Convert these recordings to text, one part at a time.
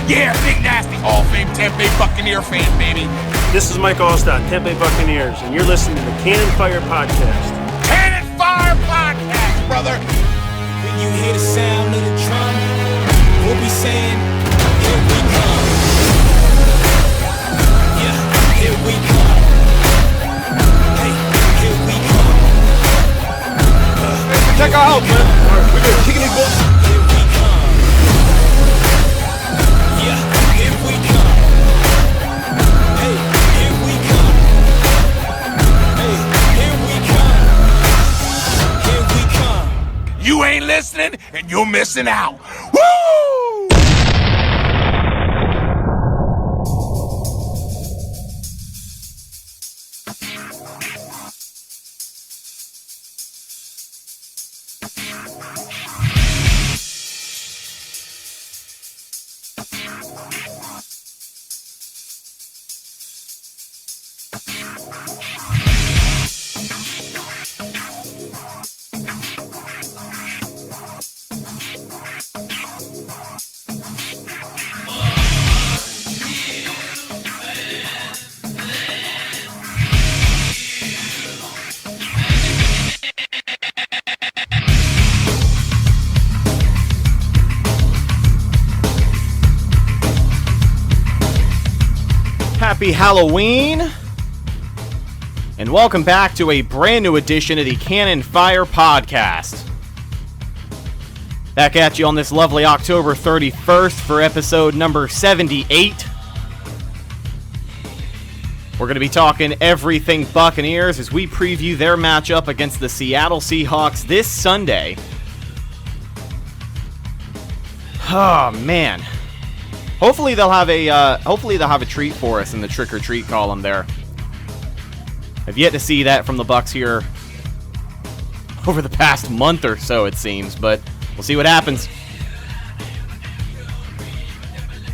Yeah, Big Nasty, Hall of Fame Tampa Bay Buccaneer fan, baby. This is Mike Allstott, Tampa Bay Buccaneers, and you're listening to the Cannon Fire Podcast. Cannon Fire Podcast, brother. When you hear the sound of the drum, we'll be saying, here we come. Yeah, here we come. Hey, here we come. Check our house, man. All right, we're good. Kicking these balls. Here we come. Yeah, here we come. Hey, here we come. Hey, here we come. Here we come. You ain't listening, and you're missing out. Woo! Happy Halloween, and welcome back to a brand new edition of the Cannon Fire Podcast. Back at you on this lovely October 31st for episode number 78. We're going to be talking everything Buccaneers as we preview their matchup against the Seattle Seahawks this Sunday. Oh, man. Hopefully they'll have a treat for us in the trick or treat column there. I've yet to see that from the Bucs here over the past month or so, it seems, but we'll see what happens.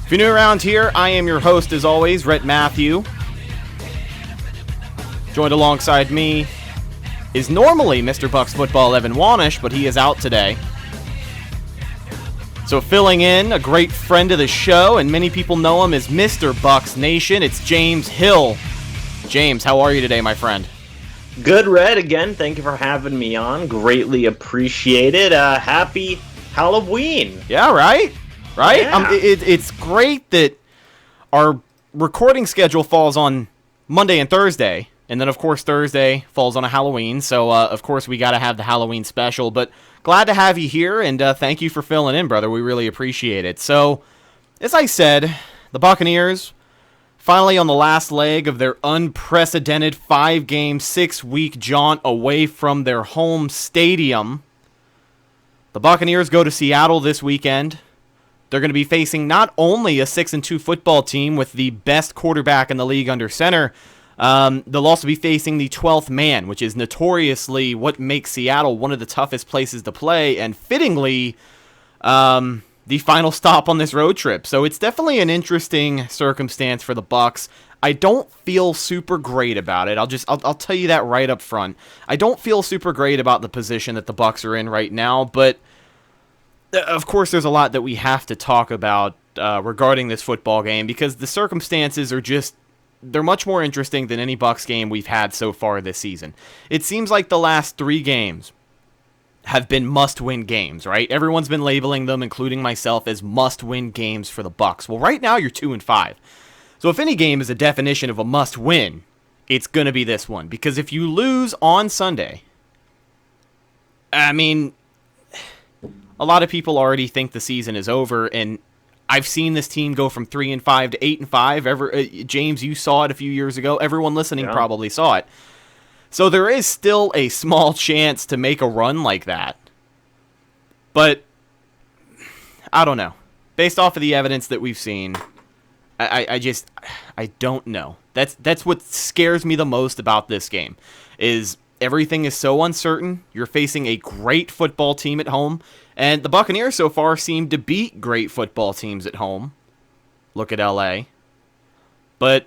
If you're new around here, I am your host as always, Rhett Matthew. Joined alongside me is normally Mr. Bucs Football Evan Wanish, but he is out today. So filling in, a great friend of the show, and many people know him as Mr. Bucs Nation, it's James Hill. James, how are you today, my friend? Good, Red. Again, thank you for having me on. Greatly appreciated. Happy Halloween. Yeah, right? Right? Yeah. It's great that our recording schedule falls on Monday and Thursday, and then, of course, Thursday falls on a Halloween, so, of course, we got to have the Halloween special, but glad to have you here, and thank you for filling in, brother. We really appreciate it. So, as I said, the Buccaneers finally on the last leg of their unprecedented 5-game, 6-week jaunt away from their home stadium. The Buccaneers go to Seattle this weekend. They're going to be facing not only a 6-2 football team with the best quarterback in the league under center, they'll also be facing the 12th man, which is notoriously what makes Seattle one of the toughest places to play, and fittingly, the final stop on this road trip. So it's definitely an interesting circumstance for the Bucs. I don't feel super great about it. I'll tell you that right up front. I don't feel super great about the position that the Bucs are in right now, but of course there's a lot that we have to talk about regarding this football game because the circumstances are just they're much more interesting than any Bucs game we've had so far this season. It seems like the last 3 games have been must-win games, right? Everyone's been labeling them, including myself, as must-win games for the Bucs. Well, right now you're 2-5. So if any game is a definition of a must-win, it's going to be this one. Because if you lose on Sunday, I mean, a lot of people already think the season is over, and I've seen this team go from 3-5 to 8-5. James, you saw it a few years ago. Everyone listening probably saw it. So there is still a small chance to make a run like that. But I don't know. Based off of the evidence that we've seen, I don't know. That's what scares me the most about this game. Is everything is so uncertain. You're facing a great football team at home. And the Buccaneers so far seem to beat great football teams at home. Look at LA. But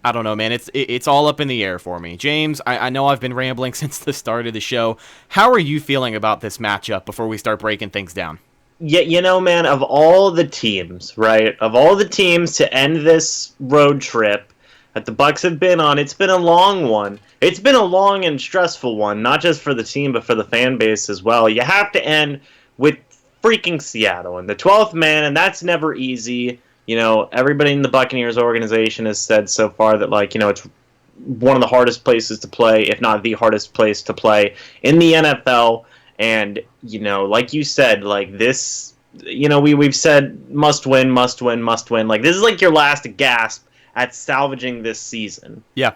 I don't know, man. It's all up in the air for me. James, I know I've been rambling since the start of the show. How are you feeling about this matchup before we start breaking things down? Yeah, man, of all the teams, right? Of all the teams to end this road trip that the Bucks have been on, it's been a long one. It's been a long and stressful one, not just for the team, but for the fan base as well. You have to end with freaking Seattle and the 12th man, and that's never easy. Everybody in the Buccaneers organization has said so far that, it's one of the hardest places to play, if not the hardest place to play in the NFL. And, like you said, this, we've said must win, must win, must win. This is like your last gasp at salvaging this season. Yeah.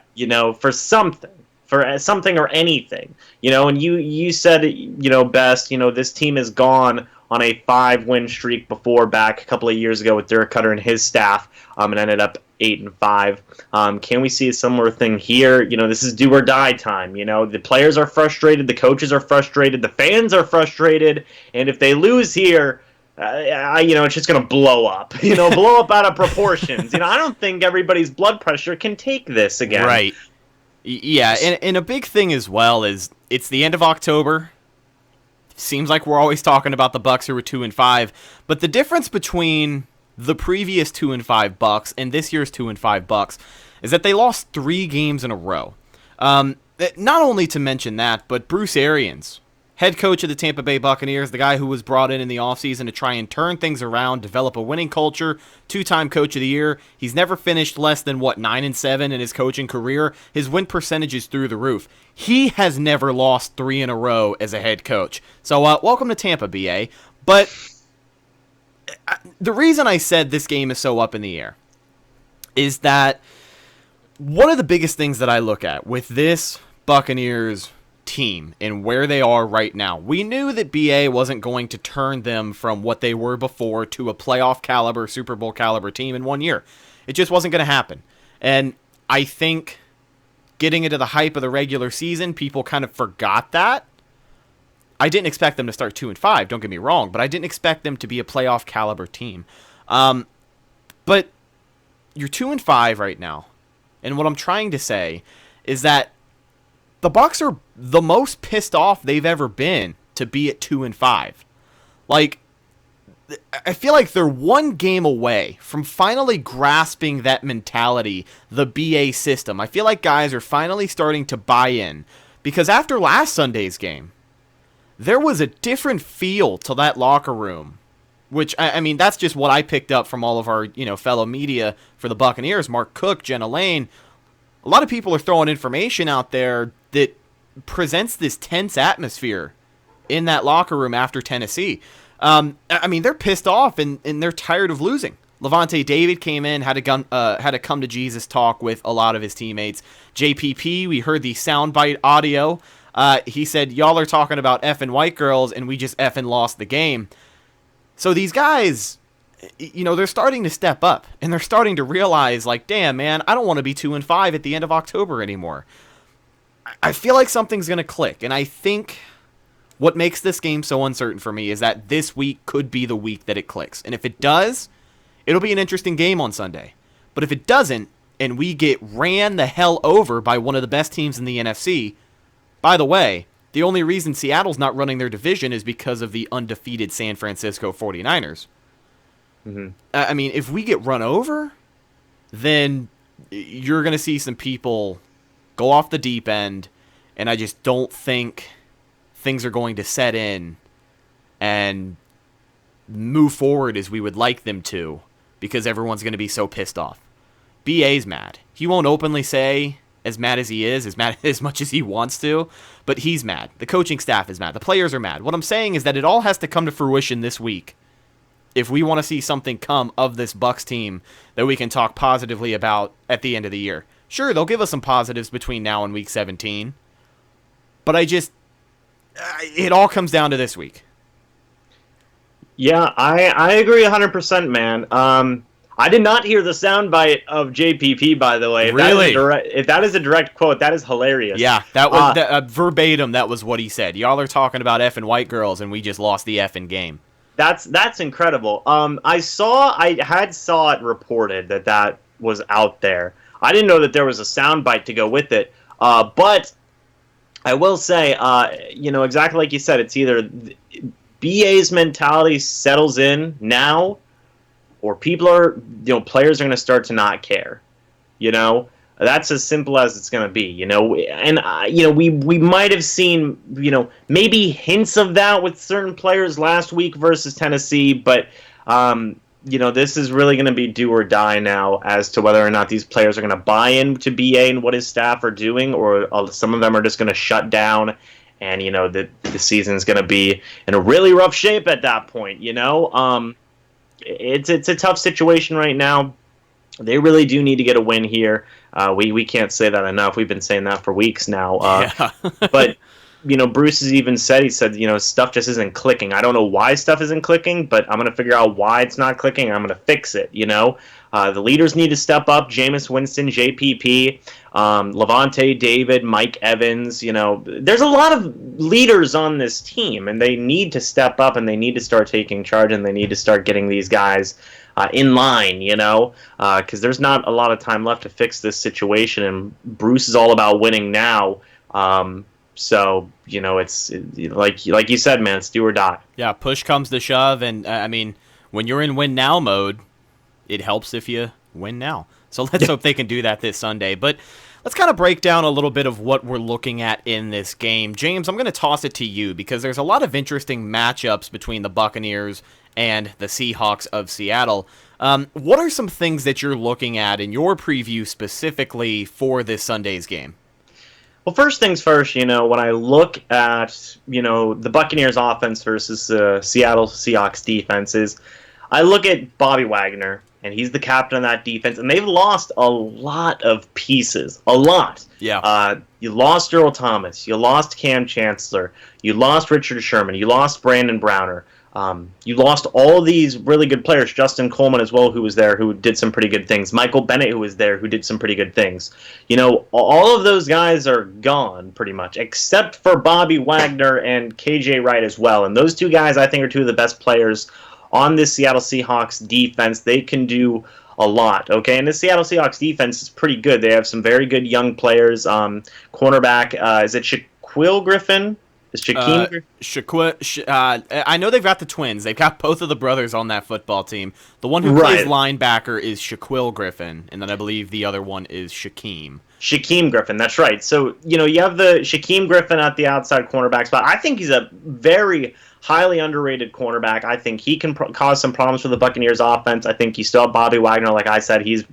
For something or anything. And you said it, best, this team has gone on a 5-win streak before back a couple of years ago with Dirk Cutter and his staff, and ended up 8-5. Can we see a similar thing here? This is do or die time. The players are frustrated, the coaches are frustrated, the fans are frustrated, and if they lose here, it's just going to blow up. Blow up out of proportions. I don't think everybody's blood pressure can take this again. Right. Yeah, and a big thing as well is it's the end of October. Seems like we're always talking about the Bucks who were 2-5, but the difference between the previous 2-5 Bucks and this year's 2-5 Bucks is that they lost 3 games in a row. Not only to mention that, but Bruce Arians, head coach of the Tampa Bay Buccaneers, the guy who was brought in the offseason to try and turn things around, develop a winning culture, 2-time coach of the year. He's never finished less than, 9-7 in his coaching career. His win percentage is through the roof. He has never lost 3 in a row as a head coach. So, welcome to Tampa, BA. But the reason I said this game is so up in the air is that one of the biggest things that I look at with this Buccaneers team and where they are right now. We knew that BA wasn't going to turn them from what they were before to a playoff caliber, Super Bowl caliber team in 1 year. It just wasn't going to happen. And I think getting into the hype of the regular season, people kind of forgot that. I didn't expect them to start 2-5, don't get me wrong, but I didn't expect them to be a playoff caliber team. But you're 2-5 right now. And what I'm trying to say is that the Bucs are the most pissed off they've ever been to be at 2-5. I feel like they're one game away from finally grasping that mentality, the BA system. I feel like guys are finally starting to buy in because after last Sunday's game, there was a different feel to that locker room, which, I mean, that's just what I picked up from all of our, fellow media for the Buccaneers, Mark Cook, Jenna Lane. A lot of people are throwing information out there that presents this tense atmosphere in that locker room after Tennessee. I mean, they're pissed off and they're tired of losing. Levante David came in, had a come to Jesus talk with a lot of his teammates. JPP, we heard the soundbite audio. He said, y'all are talking about effing white girls and we just effing lost the game. So these guys, they're starting to step up and they're starting to realize, damn, man, I don't want to be 2-5 at the end of October anymore. I feel like something's going to click. And I think what makes this game so uncertain for me is that this week could be the week that it clicks. And if it does, it'll be an interesting game on Sunday. But if it doesn't, and we get ran the hell over by one of the best teams in the NFC, by the way, the only reason Seattle's not running their division is because of the undefeated San Francisco 49ers. Mm-hmm. I mean, if we get run over, then you're going to see some people go off the deep end, and I just don't think things are going to set in and move forward as we would like them to because everyone's going to be so pissed off. BA's mad. He won't openly say as mad as he is, as mad as much as he wants to, but he's mad. The coaching staff is mad. The players are mad. What I'm saying is that it all has to come to fruition this week if we want to see something come of this Bucs team that we can talk positively about at the end of the year. Sure, they'll give us some positives between now and week 17, but it all comes down to this week. Yeah, I agree 100%, man. I did not hear the soundbite of JPP, by the way. Really? If that is a direct quote, that is hilarious. Yeah, that was verbatim. That was what he said. Y'all are talking about effing white girls, and we just lost the effing game. That's incredible. I had saw it reported that was out there. I didn't know that there was a soundbite to go with it. But I will say, exactly like you said, it's either BA's mentality settles in now, or players are going to start to not care. That's as simple as it's going to be. And we might have seen maybe hints of that with certain players last week versus Tennessee, but this is really going to be do or die now as to whether or not these players are going to buy into BA and what his staff are doing, or some of them are just going to shut down, and the season is going to be in a really rough shape at that point. It's a tough situation right now. They really do need to get a win here. We can't say that enough. We've been saying that for weeks now. But Bruce has even said, stuff just isn't clicking. I don't know why stuff isn't clicking, but I'm going to figure out why it's not clicking. I'm going to fix it. The leaders need to step up. Jameis Winston, JPP, Levante David, Mike Evans. There's a lot of leaders on this team, and they need to step up, and they need to start taking charge, and they need to start getting these guys in line, because there's not a lot of time left to fix this situation, and Bruce is all about winning now. So it's like you said, man, it's do or die. Yeah, push comes to shove, and when you're in win now mode, it helps if you win now. So let's hope they can do that this Sunday. But let's kind of break down a little bit of what we're looking at in this game. James, I'm going to toss it to you because there's a lot of interesting matchups between the Buccaneers and the Seahawks of Seattle. What are some things that you're looking at in your preview specifically for this Sunday's game? Well, first things first, when I look at, the Buccaneers offense versus the Seattle Seahawks defenses, I look at Bobby Wagner, and he's the captain of that defense, and they've lost a lot of pieces. A lot. Yeah. You lost Earl Thomas. You lost Cam Chancellor. You lost Richard Sherman. You lost Brandon Browner. You lost all these really good players. Justin Coleman as well, who was there, who did some pretty good things. Michael Bennett, who was there, who did some pretty good things. All of those guys are gone pretty much, except for Bobby Wagner and KJ Wright as well. And those two guys, I think, are two of the best players on this Seattle Seahawks defense. They can do a lot, okay? And the Seattle Seahawks defense is pretty good. They have some very good young players. Cornerback, is it Shaquille Griffin? Is Shaquem I know they've got the twins. They've got both of the brothers on that football team. The one who plays linebacker is Shaquille Griffin, and then I believe the other one is Shaquem Griffin, that's right. So, you have the Shaquem Griffin at the outside cornerback spot. I think he's a very highly underrated cornerback. I think he can cause some problems for the Buccaneers offense. I think you still have Bobby Wagner. Like I said, he's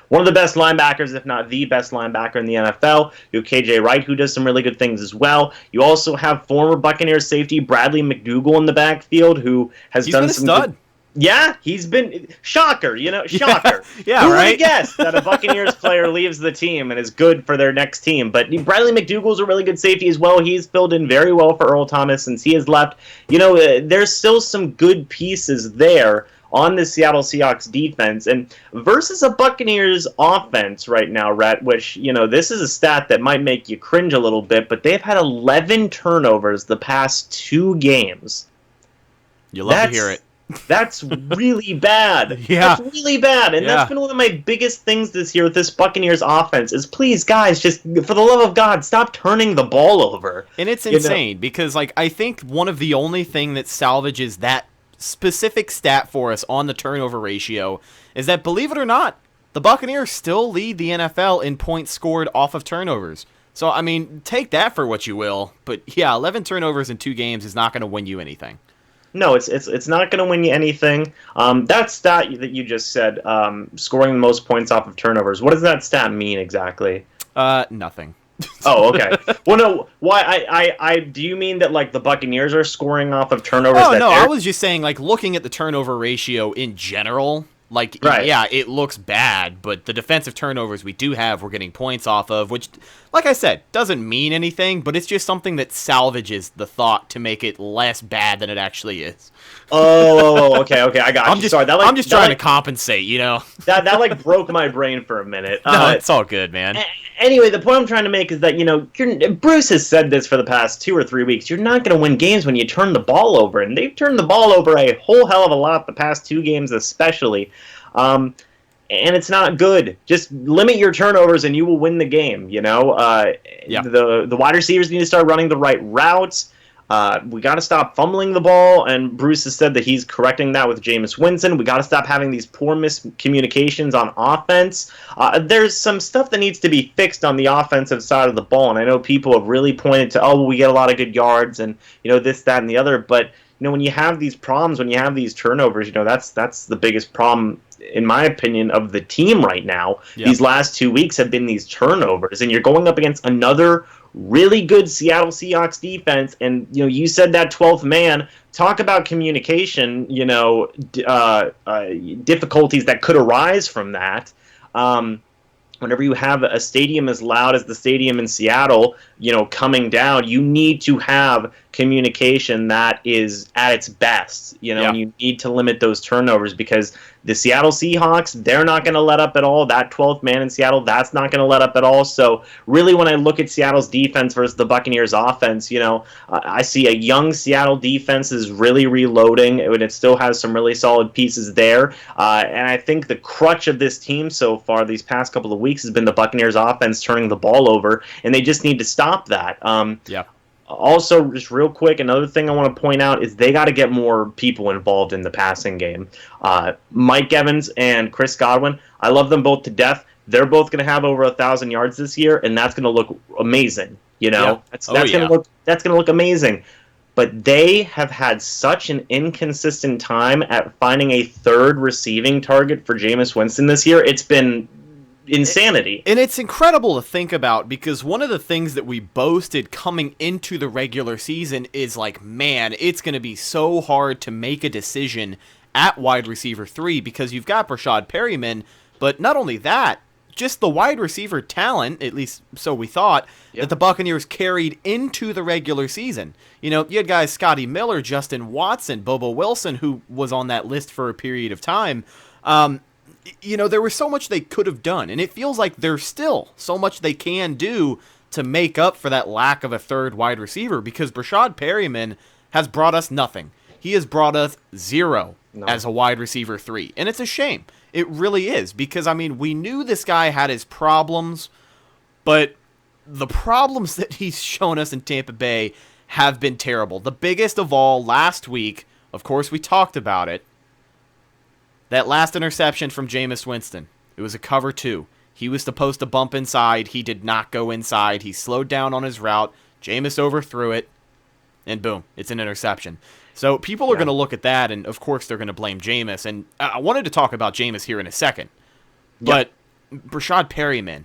one of the best linebackers, if not the best linebacker in the NFL. You have KJ Wright, who does some really good things as well. You also have former Buccaneers safety Bradley McDougall in the backfield, who has done some stud. Yeah, he's been shocker, shocker. Yeah, Who right? would have guessed that a Buccaneers player leaves the team and is good for their next team? But Bradley McDougall's a really good safety as well. He's filled in very well for Earl Thomas since he has left. There's still some good pieces there on the Seattle Seahawks defense, and versus a Buccaneers offense right now, Rhett, which, this is a stat that might make you cringe a little bit, but they've had 11 turnovers the past 2 games. You love to hear it. That's really bad. Yeah. That's really bad. And that's been one of my biggest things this year with this Buccaneers offense is, please, guys, just for the love of God, stop turning the ball over. And it's insane because, I think one of the only thing that salvages that specific stat for us on the turnover ratio is that, believe it or not, the Buccaneers still lead the NFL in points scored off of turnovers. So, take that for what you will. But, yeah, 11 turnovers in 2 games is not going to win you anything. No, it's not going to win you anything. That stat that you just said, scoring the most points off of turnovers, what does that stat mean exactly? Nothing. Oh, okay. Well, no, why? I do you mean that, the Buccaneers are scoring off of turnovers? Oh, no, I was just saying, looking at the turnover ratio in general, right. Yeah, it looks bad, but the defensive turnovers we do have, we're getting points off of, which, like I said, doesn't mean anything, but it's just something that salvages the thought to make it less bad than it actually is. Oh, okay, I got you. Sorry, I'm just trying to compensate, That broke my brain for a minute. No, it's all good, man. Anyway, the point I'm trying to make is that, Bruce has said this for the past 2 or 3 weeks. You're not going to win games when you turn the ball over, and they've turned the ball over a whole hell of a lot the past 2 games especially. And it's not good. Just limit your turnovers and you will win the game, The wide receivers need to start running the right routes. We got to stop fumbling the ball, and Bruce has said that he's correcting that with Jameis Winston. We got to stop having these poor miscommunications on offense. There's some stuff that needs to be fixed on the offensive side of the ball, and I know people have really pointed to, oh, well, we get a lot of good yards and, this, that, and the other, but, when you have these problems, when you have these turnovers, that's the biggest problem, in my opinion, of the team right now. Yep. These last 2 weeks have been these turnovers, and you're going up against another really good Seattle Seahawks defense, and you said that 12th man. Talk about communication, difficulties that could arise from that. Whenever you have a stadium as loud as the stadium in Seattle, coming down, you need to have communication that is at its best, and you need to limit those turnovers, because the Seattle Seahawks, they're not going to let up at all. That 12th man in Seattle, that's not going to let up at all. So really, when I look at Seattle's defense versus the Buccaneers offense, I see a young Seattle defense is really reloading, and it still has some really solid pieces there. And I think the crutch of this team so far these past couple of weeks has been the Buccaneers offense turning the ball over, and they just need to stop that. Also, just real quick, another thing I want to point out is they got to get more people involved in the passing game. Mike Evans and Chris Godwin, I love them both to death. They're both going to have over 1,000 yards this year, and that's going to look amazing. That's going to look amazing. But they have had such an inconsistent time at finding a third receiving target for Jameis Winston this year. It's been insanity. And it's incredible to think about, because one of the things that we boasted coming into the regular season is man, it's going to be so hard to make a decision at wide receiver 3, because you've got Brashad Perryman, but not only that, just the wide receiver talent, at least so we thought, that the Buccaneers carried into the regular season. You had guys Scotty Miller, Justin Watson, Bobo Wilson, who was on that list for a period of time. There was so much they could have done, and it feels like there's still so much they can do to make up for that lack of a third wide receiver, because Brashad Perryman has brought us nothing. He has brought us zero as a wide receiver 3, and it's a shame. It really is, because, we knew this guy had his problems, but the problems that he's shown us in Tampa Bay have been terrible. The biggest of all last week, of course, we talked about it, that last interception from Jameis Winston. It was a cover 2. He was supposed to bump inside. He did not go inside. He slowed down on his route. Jameis overthrew it, and boom, it's an interception. So people are going to look at that, and of course they're going to blame Jameis. And I wanted to talk about Jameis here in a second. But Brashad Perryman,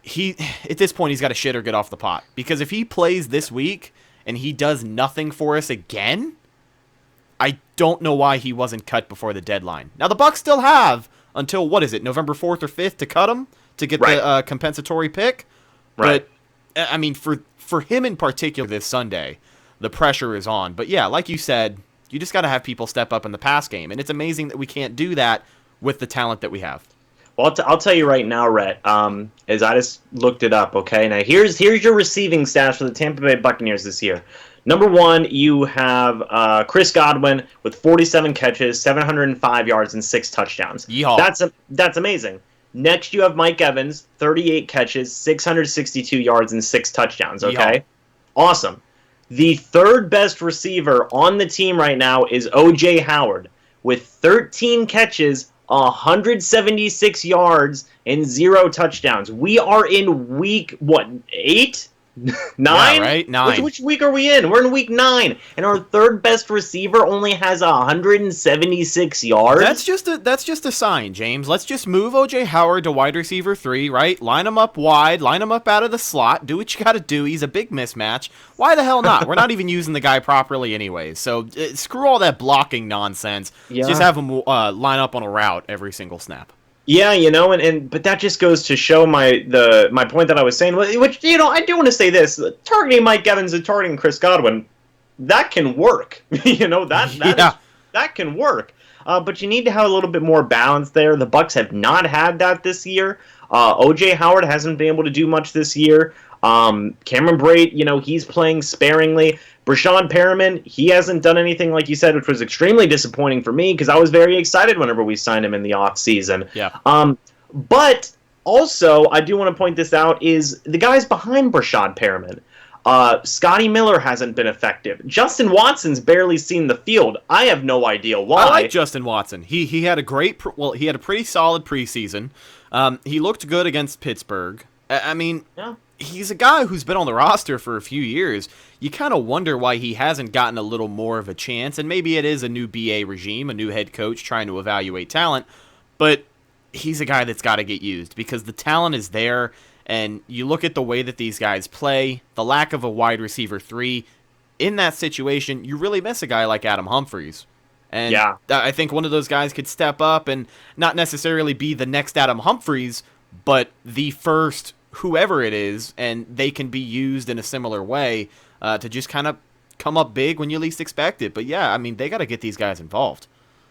he at this point he's got to shit or get off the pot. Because if he plays this week and he does nothing for us again, I don't know why he wasn't cut before the deadline. Now, the Bucs still have until, November 4th or 5th to cut him to get the compensatory pick. Right. But, for him in particular this Sunday, the pressure is on. But, yeah, like you said, you just got to have people step up in the pass game. And it's amazing that we can't do that with the talent that we have. Well, I'll tell you right now, Rhett, as I just looked it up, okay? Now, here's your receiving stats for the Tampa Bay Buccaneers this year. Number 1, you have Chris Godwin with 47 catches, 705 yards, and 6 touchdowns. Yeehaw. That's amazing. Next, you have Mike Evans, 38 catches, 662 yards, and 6 touchdowns, okay? Yeehaw. Awesome. The third best receiver on the team right now is O.J. Howard with 13 catches, 176 yards, and 0 touchdowns. We are in week, 8? 9? Yeah, right? 9. Which week are we in? We're in week 9, and our third best receiver only has 176 yards. That's just a sign, James. Let's just move O.J. Howard to wide receiver 3, right? Line him up wide, line him up out of the slot. Do what you got to do. He's a big mismatch. Why the hell not? We're not even using the guy properly anyways. So screw all that blocking nonsense. Yeah. Just have him line up on a route every single snap. Yeah, but that just goes to show my point that I was saying, which, I do want to say this. Targeting Mike Evans and targeting Chris Godwin, that can work. That can work. But you need to have a little bit more balance there. The Bucs have not had that this year. O.J. Howard hasn't been able to do much this year. Cameron Brate, he's playing sparingly. Brashad Perriman, he hasn't done anything, like you said, which was extremely disappointing for me because I was very excited whenever we signed him in the offseason. Yeah. But also, I do want to point this out, is the guys behind Brashad Perriman. Scotty Miller hasn't been effective. Justin Watson's barely seen the field. I have no idea why. I like Justin Watson. He had a he had a pretty solid preseason. He looked good against Pittsburgh. I mean, Yeah. he's a guy who's been on the roster for a few years. You kind of wonder why he hasn't gotten a little more of a chance, and maybe it is a new BA regime, a new head coach trying to evaluate talent, but he's a guy that's got to get used because the talent is there, and you look at the way that these guys play, the lack of a wide receiver 3, in that situation, you really miss a guy like Adam Humphries. And Yeah. I think one of those guys could step up and not necessarily be the next Adam Humphries, but the first whoever it is, and they can be used in a similar way to just kind of come up big when you least expect it. But yeah, I mean, they got to get these guys involved.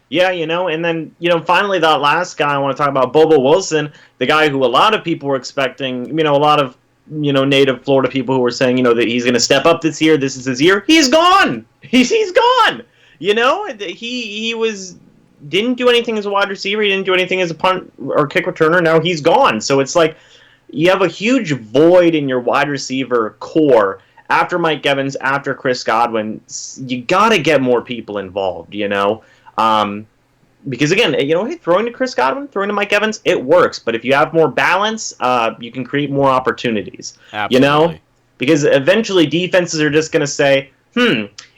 Yeah, and then, finally that last guy I want to talk about, Bobo Wilson, the guy who a lot of people were expecting, a lot of, native Florida people who were saying, that he's going to step up this year, this is his year. He's gone! He's gone! He didn't do anything as a wide receiver, he didn't do anything as a punt or kick returner, now he's gone. So it's like, you have a huge void in your wide receiver core after Mike Evans, after Chris Godwin. You got to get more people involved, because again, throwing to Chris Godwin, throwing to Mike Evans, it works. But if you have more balance, you can create more opportunities. Absolutely. Because eventually defenses are just going to say,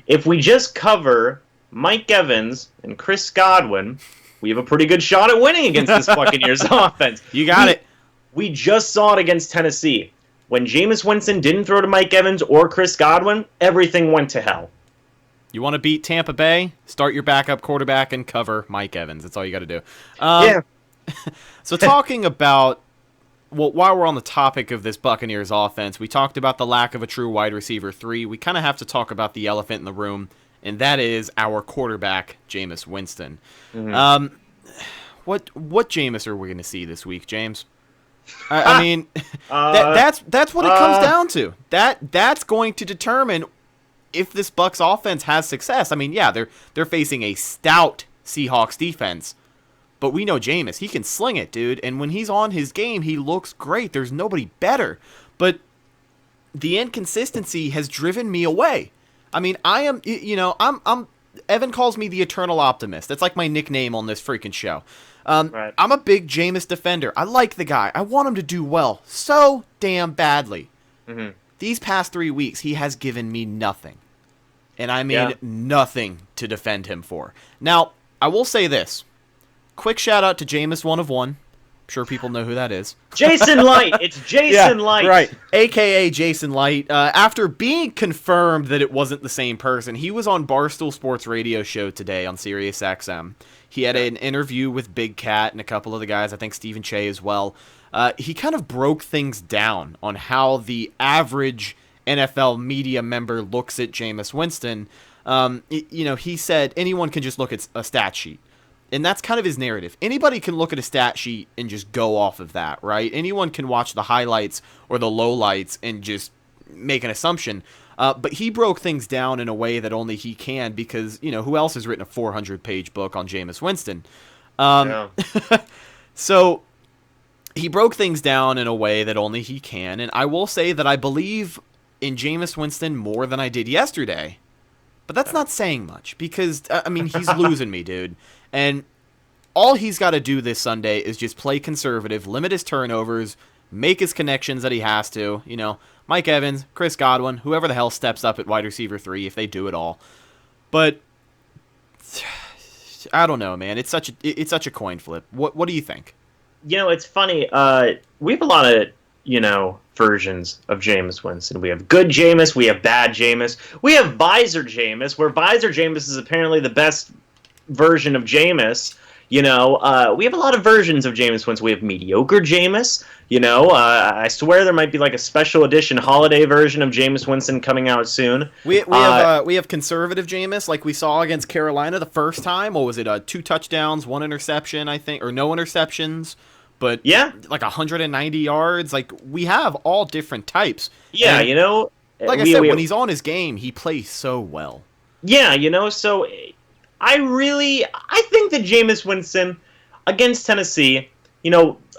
if we just cover Mike Evans and Chris Godwin, we have a pretty good shot at winning against this Buccaneers offense. You got it. We just saw it against Tennessee. When Jameis Winston didn't throw to Mike Evans or Chris Godwin, everything went to hell. You want to beat Tampa Bay? Start your backup quarterback and cover Mike Evans. That's all you got to do. Yeah. So talking about, while we're on the topic of this Buccaneers offense, we talked about the lack of a true wide receiver 3. We kind of have to talk about the elephant in the room, and that is our quarterback, Jameis Winston. Mm-hmm. What Jameis are we going to see this week, James? I mean, that's what it comes down to. That's going to determine if this Bucs offense has success. I mean, yeah, they're facing a stout Seahawks defense, but we know Jameis, he can sling it, dude. And when he's on his game, he looks great. There's nobody better. But the inconsistency has driven me away. I mean, I'm Evan calls me the eternal optimist. That's like my nickname on this freaking show. Right. I'm a big Jameis defender. I like the guy. I want him to do well so damn badly. Mm-hmm. These past 3 weeks, he has given me nothing. And I mean nothing to defend him for. Now, I will say this. Quick shout out to Jameis 1 of 1. I'm sure people know who that is. Jason Light. It's Jason Light. Right. AKA Jason Light. After being confirmed that it wasn't the same person, he was on Barstool Sports Radio show today on Sirius XM. He had an interview with Big Cat and a couple of the guys, I think Stephen Che as well. He kind of broke things down on how the average NFL media member looks at Jameis Winston. He said anyone can just look at a stat sheet. And that's kind of his narrative. Anybody can look at a stat sheet and just go off of that, right? Anyone can watch the highlights or the lowlights and just make an assumption. But he broke things down in a way that only he can because, who else has written a 400-page book on Jameis Winston? So he broke things down in a way that only he can. And I will say that I believe in Jameis Winston more than I did yesterday. But that's not saying much because, he's losing me, dude. And all he's got to do this Sunday is just play conservative, limit his turnovers, make his connections that he has to. Mike Evans, Chris Godwin, whoever the hell steps up at wide receiver 3 if they do it all. But I don't know, man. It's such a coin flip. What do you think? It's funny. We have a lot of, versions of Jameis Winston. We have good Jameis. We have bad Jameis. We have Visor Jameis, where Visor Jameis is apparently the best version of Jameis. We have a lot of versions of Jameis Winston. We have mediocre Jameis. I swear there might be like a special edition holiday version of Jameis Winston coming out soon. We have conservative Jameis, like we saw against Carolina the first time. What was it? 2 touchdowns, 1 interception, I think, or no interceptions. But yeah, like 190 yards. Like we have all different types. Yeah, and, like I said, when he's on his game, he plays so well. Yeah, so I think that Jameis Winston against Tennessee,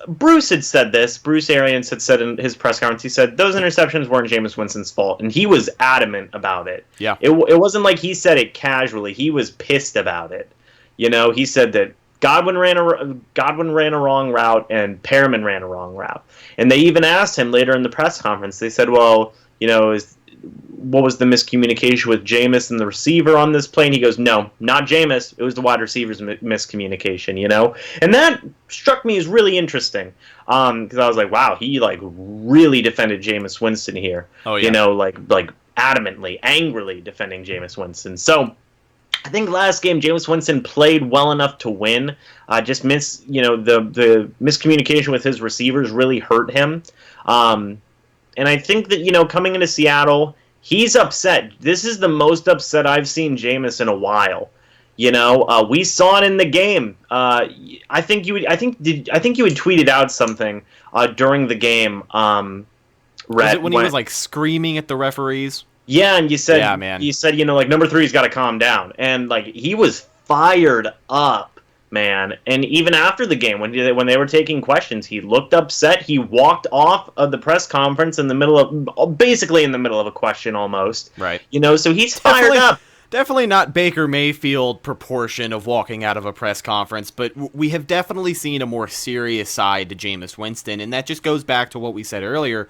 Bruce had said this. Bruce Arians had said in his press conference, he said those interceptions weren't Jameis Winston's fault, and he was adamant about it. Yeah. It wasn't like he said it casually. He was pissed about it. He said that Godwin ran a wrong route and Perriman ran a wrong route. And they even asked him later in the press conference. They said, well, what was the miscommunication with Jameis and the receiver on this play? And he goes, no, not Jameis. It was the wide receiver's miscommunication, And that struck me as really interesting because I was like, wow, he really defended Jameis Winston here. Oh, yeah. Like adamantly, angrily defending Jameis Winston. So I think last game Jameis Winston played well enough to win. The miscommunication with his receivers really hurt him. And I think that, coming into Seattle, he's upset. This is the most upset I've seen Jameis in a while. We saw it in the game. I think you had tweeted out something during the game. Rhett, was it when he was screaming at the referees? Yeah, and you said, yeah, man. You said, number 3's got to calm down, and he was fired up. Man, and even after the game, when they were taking questions, he looked upset. He walked off of the press conference basically in the middle of a question almost. Right. So he's fired up. Definitely not Baker Mayfield proportion of walking out of a press conference, but we have definitely seen a more serious side to Jameis Winston, and that just goes back to what we said earlier.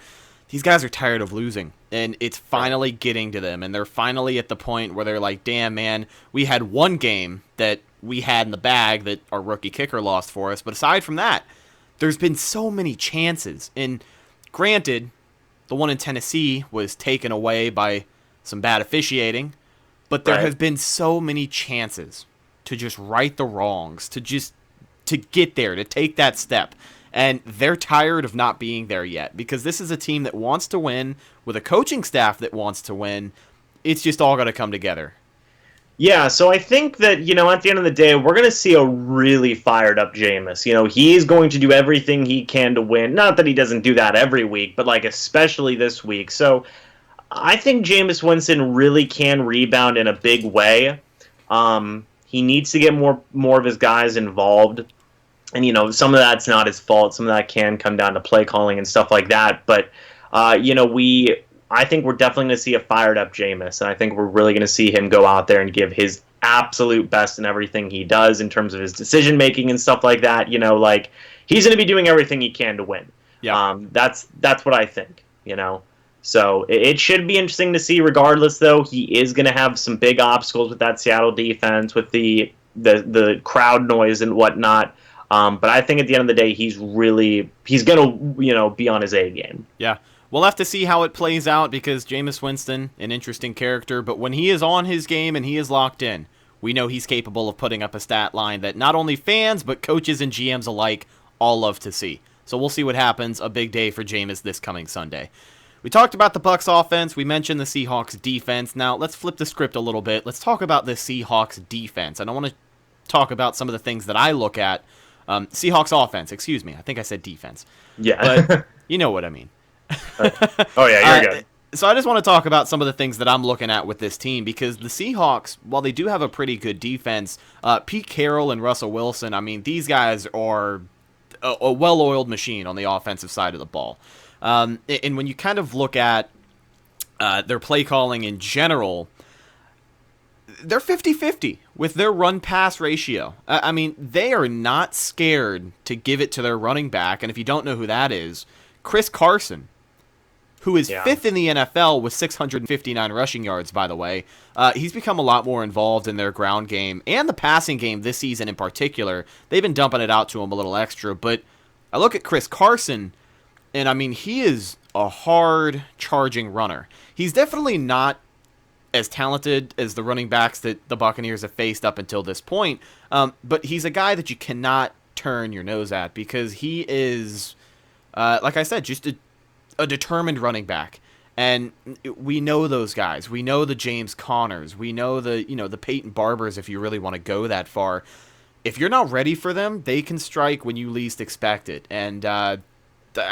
These guys are tired of losing, and it's finally getting to them, and they're finally at the point where they're like, damn, man, we had one game that we had in the bag that our rookie kicker lost for us, but aside from that, there's been so many chances, and granted, the one in Tennessee was taken away by some bad officiating, but there have been so many chances to just right the wrongs, to get there, to take that step. And they're tired of not being there yet because this is a team that wants to win with a coaching staff that wants to win. It's just all going to come together. Yeah, so I think that, at the end of the day, we're going to see a really fired up Jameis. He is going to do everything he can to win. Not that he doesn't do that every week, but especially this week. So I think Jameis Winston really can rebound in a big way. He needs to get more of his guys involved. And, some of that's not his fault. Some of that can come down to play calling and stuff like that. But, I think we're definitely going to see a fired-up Jameis. And I think we're really going to see him go out there and give his absolute best in everything he does in terms of his decision-making and stuff like that. He's going to be doing everything he can to win. Yeah. That's what I think, So it should be interesting to see regardless, though. He is going to have some big obstacles with that Seattle defense, with the crowd noise and whatnot. But I think at the end of the day, he's going to, be on his A game. Yeah. We'll have to see how it plays out because Jameis Winston, an interesting character, but when he is on his game and he is locked in, we know he's capable of putting up a stat line that not only fans, but coaches and GMs alike all love to see. So we'll see what happens. A big day for Jameis this coming Sunday. We talked about the Bucs offense. We mentioned the Seahawks defense. Now, let's flip the script a little bit. Let's talk about the Seahawks defense. And I want to talk about some of the things that I look at. Seahawks offense, excuse me. I think I said defense. Yeah. But you know what I mean. Oh, yeah, you're good. So I just want to talk about some of the things that I'm looking at with this team because the Seahawks, while they do have a pretty good defense, Pete Carroll and Russell Wilson, I mean, these guys are a well-oiled machine on the offensive side of the ball. And when you kind of look at their play calling in general, they're 50-50 with their run-pass ratio. I mean, they are not scared to give it to their running back, and if you don't know who that is, Chris Carson, who is fifth in the NFL with 659 rushing yards, by the way. He's become a lot more involved in their ground game and the passing game this season in particular. They've been dumping it out to him a little extra, but I look at Chris Carson, and I mean, he is a hard-charging runner. He's definitely not as talented as the running backs that the Buccaneers have faced up until this point, but he's a guy that you cannot turn your nose at because he is, like I said, just a determined running back. And we know those guys. We know the James Connors. We know the Peyton Barbers, if you really want to go that far. If you're not ready for them, they can strike when you least expect it. And I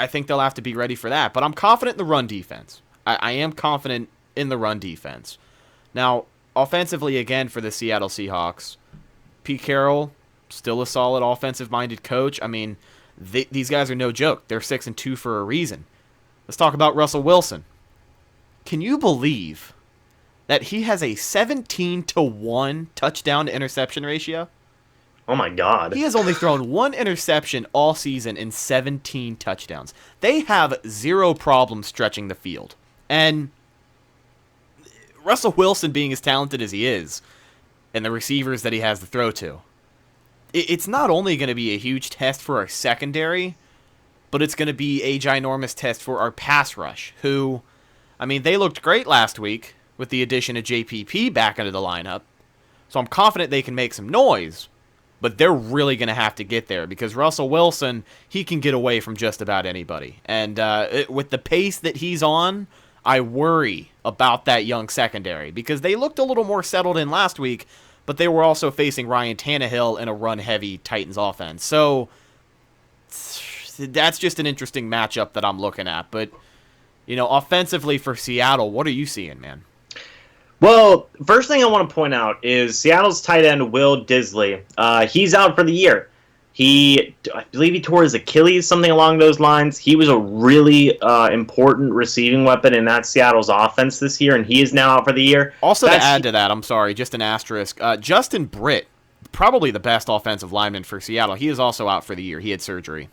think they'll have to be ready for that. But I'm confident in the run defense. I am confident in the run defense. Now, offensively, again, for the Seattle Seahawks, Pete Carroll, still a solid offensive-minded coach. I mean, these guys are no joke. They're 6-2 for a reason. Let's talk about Russell Wilson. Can you believe that he has a 17-1 touchdown to interception ratio? Oh my God. He has only thrown one interception all season in 17 touchdowns. They have zero problem stretching the field. And Russell Wilson being as talented as he is, and the receivers that he has to throw to, it's not only going to be a huge test for our secondary, but it's going to be a ginormous test for our pass rush, who, I mean, they looked great last week with the addition of JPP back into the lineup. So I'm confident they can make some noise, but they're really going to have to get there because Russell Wilson, he can get away from just about anybody. And with the pace that he's on, I worry about that young secondary because they looked a little more settled in last week, but they were also facing Ryan Tannehill in a run-heavy Titans offense. So that's just an interesting matchup that I'm looking at. But, you know, offensively for Seattle, what are you seeing, man? Well, first thing I want to point out is Seattle's tight end, Will Disley. He's out for the year. I believe he tore his Achilles, something along those lines. He was a really important receiving weapon in that Seattle's offense this year, and he is now out for the year. Also, to add to that, I'm sorry, just an asterisk. Justin Britt, probably the best offensive lineman for Seattle. He is also out for the year. He had surgery.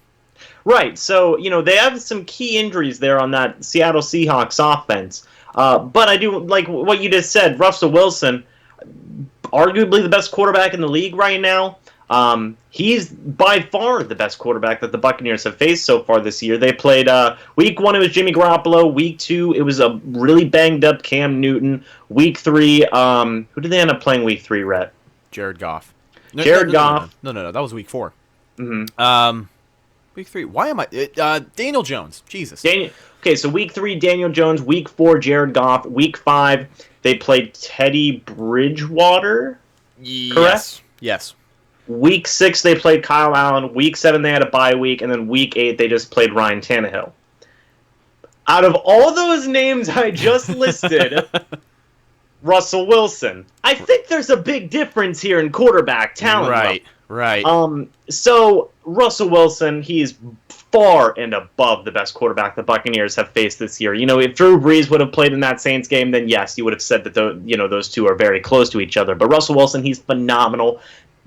Right, so, you know, they have some key injuries there on that Seattle Seahawks offense. But I do like what you just said. Russell Wilson, arguably the best quarterback in the league right now. He's by far the best quarterback that the Buccaneers have faced so far this year. They played week 1, it was Jimmy Garoppolo. Week 2, it was a really banged up Cam Newton. Week 3, who did they end up playing week 3, Rhett? Jared Goff. Goff. No, that was week 4. Mm-hmm. Week 3. Why am I? Daniel Jones. Jesus. Okay, so week 3, Daniel Jones. Week 4, Jared Goff. Week 5, they played Teddy Bridgewater. Correct? Yes. Week 6, they played Kyle Allen. Week 7, they had a bye week. And then week 8, they just played Ryan Tannehill. Out of all those names I just listed, Russell Wilson. I think there's a big difference here in quarterback talent. Right. So Russell Wilson, he's far and above the best quarterback the Buccaneers have faced this year. You know, if Drew Brees would have played in that Saints game, then yes, you would have said that those two are very close to each other. But Russell Wilson, he's phenomenal.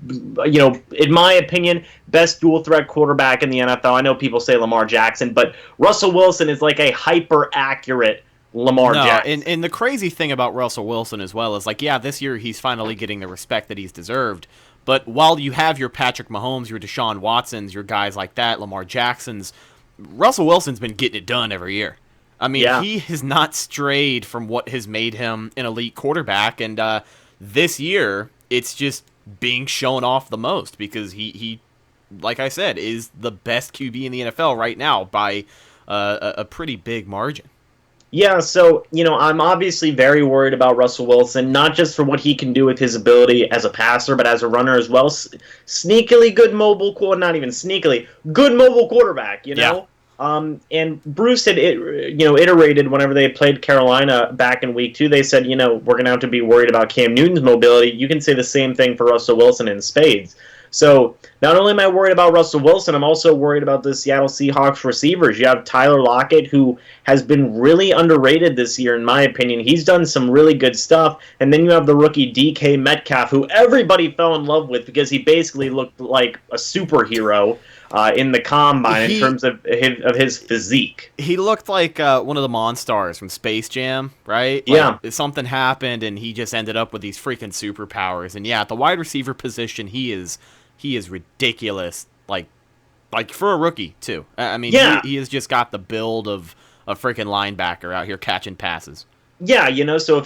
You know, in my opinion, best dual threat quarterback in the NFL. I know people say Lamar Jackson, but Russell Wilson is like a hyper accurate Lamar Jackson. And the crazy thing about Russell Wilson as well is, like, yeah, this year he's finally getting the respect that he's deserved. But while you have your Patrick Mahomes, your Deshaun Watsons, your guys like that, Lamar Jacksons, Russell Wilson's been getting it done every year. I mean, He has not strayed from what has made him an elite quarterback. And this year, it's just being shown off the most because he, like I said, is the best QB in the NFL right now by a pretty big margin. Yeah, so, you know, I'm obviously very worried about Russell Wilson, not just for what he can do with his ability as a passer, but as a runner as well. Sneakily good mobile, not even sneakily, good mobile quarterback, you know? Yeah. And Bruce had, iterated whenever they played Carolina back in week 2. They said, you know, we're going to have to be worried about Cam Newton's mobility. You can say the same thing for Russell Wilson in spades. So not only am I worried about Russell Wilson, I'm also worried about the Seattle Seahawks receivers. You have Tyler Lockett, who has been really underrated this year, in my opinion. He's done some really good stuff. And then you have the rookie DK Metcalf, who everybody fell in love with because he basically looked like a superhero in the combine in terms of his physique. He looked like one of the Monstars from Space Jam, right? Yeah. Like, something happened, and he just ended up with these freaking superpowers. And yeah, at the wide receiver position, he is ridiculous, like for a rookie too. I mean, he has just got the build of a freaking linebacker out here catching passes. Yeah, you know, so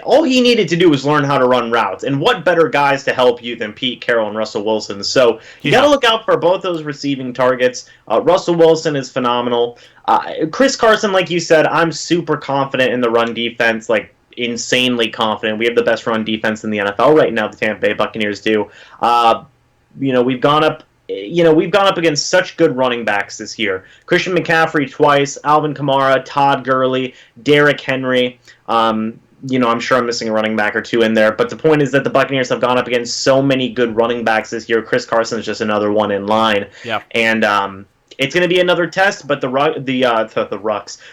all he needed to do was learn how to run routes, and what better guys to help you than Pete Carroll and Russell Wilson? So you got to look out for both those receiving targets. Russell Wilson is phenomenal. Chris Carson, like you said, I'm super confident in the run defense, like insanely confident. We have the best run defense in the NFL right now. The Tampa Bay Buccaneers do. You know, we've gone up against such good running backs this year. Christian McCaffrey twice, Alvin Kamara, Todd Gurley, Derrick Henry. I'm sure I'm missing a running back or two in there, but the point is that the Buccaneers have gone up against so many good running backs this year. Chris Carson is just another one in line. Yeah. And it's going to be another test, but the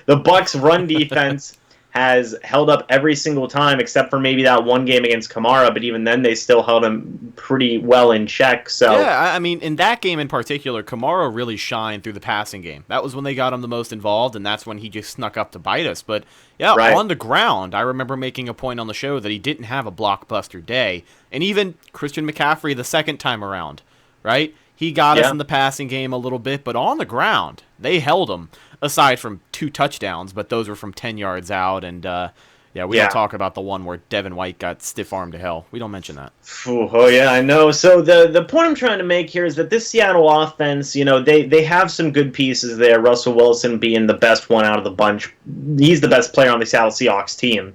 Bucs run defense has held up every single time, except for maybe that one game against Kamara. But even then, they still held him pretty well in check. So yeah, I mean, in that game in particular, Kamara really shined through the passing game. That was when they got him the most involved, and that's when he just snuck up to bite us. But yeah, right. On the ground, I remember making a point on the show that he didn't have a blockbuster day, and even Christian McCaffrey the second time around, right? He got us in the passing game a little bit, but on the ground, they held him, aside from 2 touchdowns, but those were from 10 yards out. And, we don't talk about the one where Devin White got stiff-armed to hell. We don't mention that. Oh, yeah, I know. So the point I'm trying to make here is that this Seattle offense, they have some good pieces there, Russell Wilson being the best one out of the bunch. He's the best player on the Seattle Seahawks team.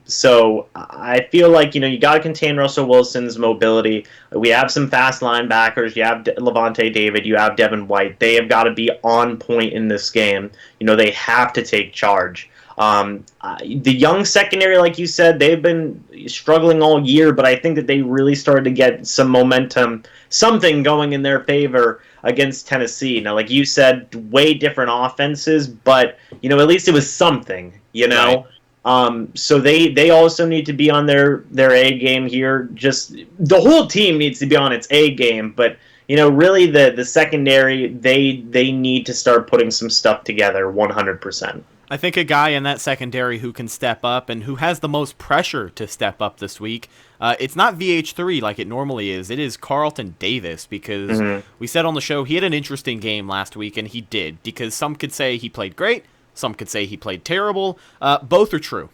So I feel like, you got to contain Russell Wilson's mobility. We have some fast linebackers. You have Levante David. You have Devin White. They have got to be on point in this game. They have to take charge. The young secondary, like you said, they've been struggling all year, but I think that they really started to get some momentum, something going in their favor against Tennessee. Now, like you said, way different offenses, but, at least it was something, Right. So they also need to be on their A game here. Just the whole team needs to be on its A game, but really the secondary they need to start putting some stuff together 100%. I think a guy in that secondary who can step up and who has the most pressure to step up this week, it's not VH3 like it normally is. It is Carlton Davis, because we said on the show he had an interesting game last week, and he did, because some could say he played great. Some could say he played terrible. Both are true.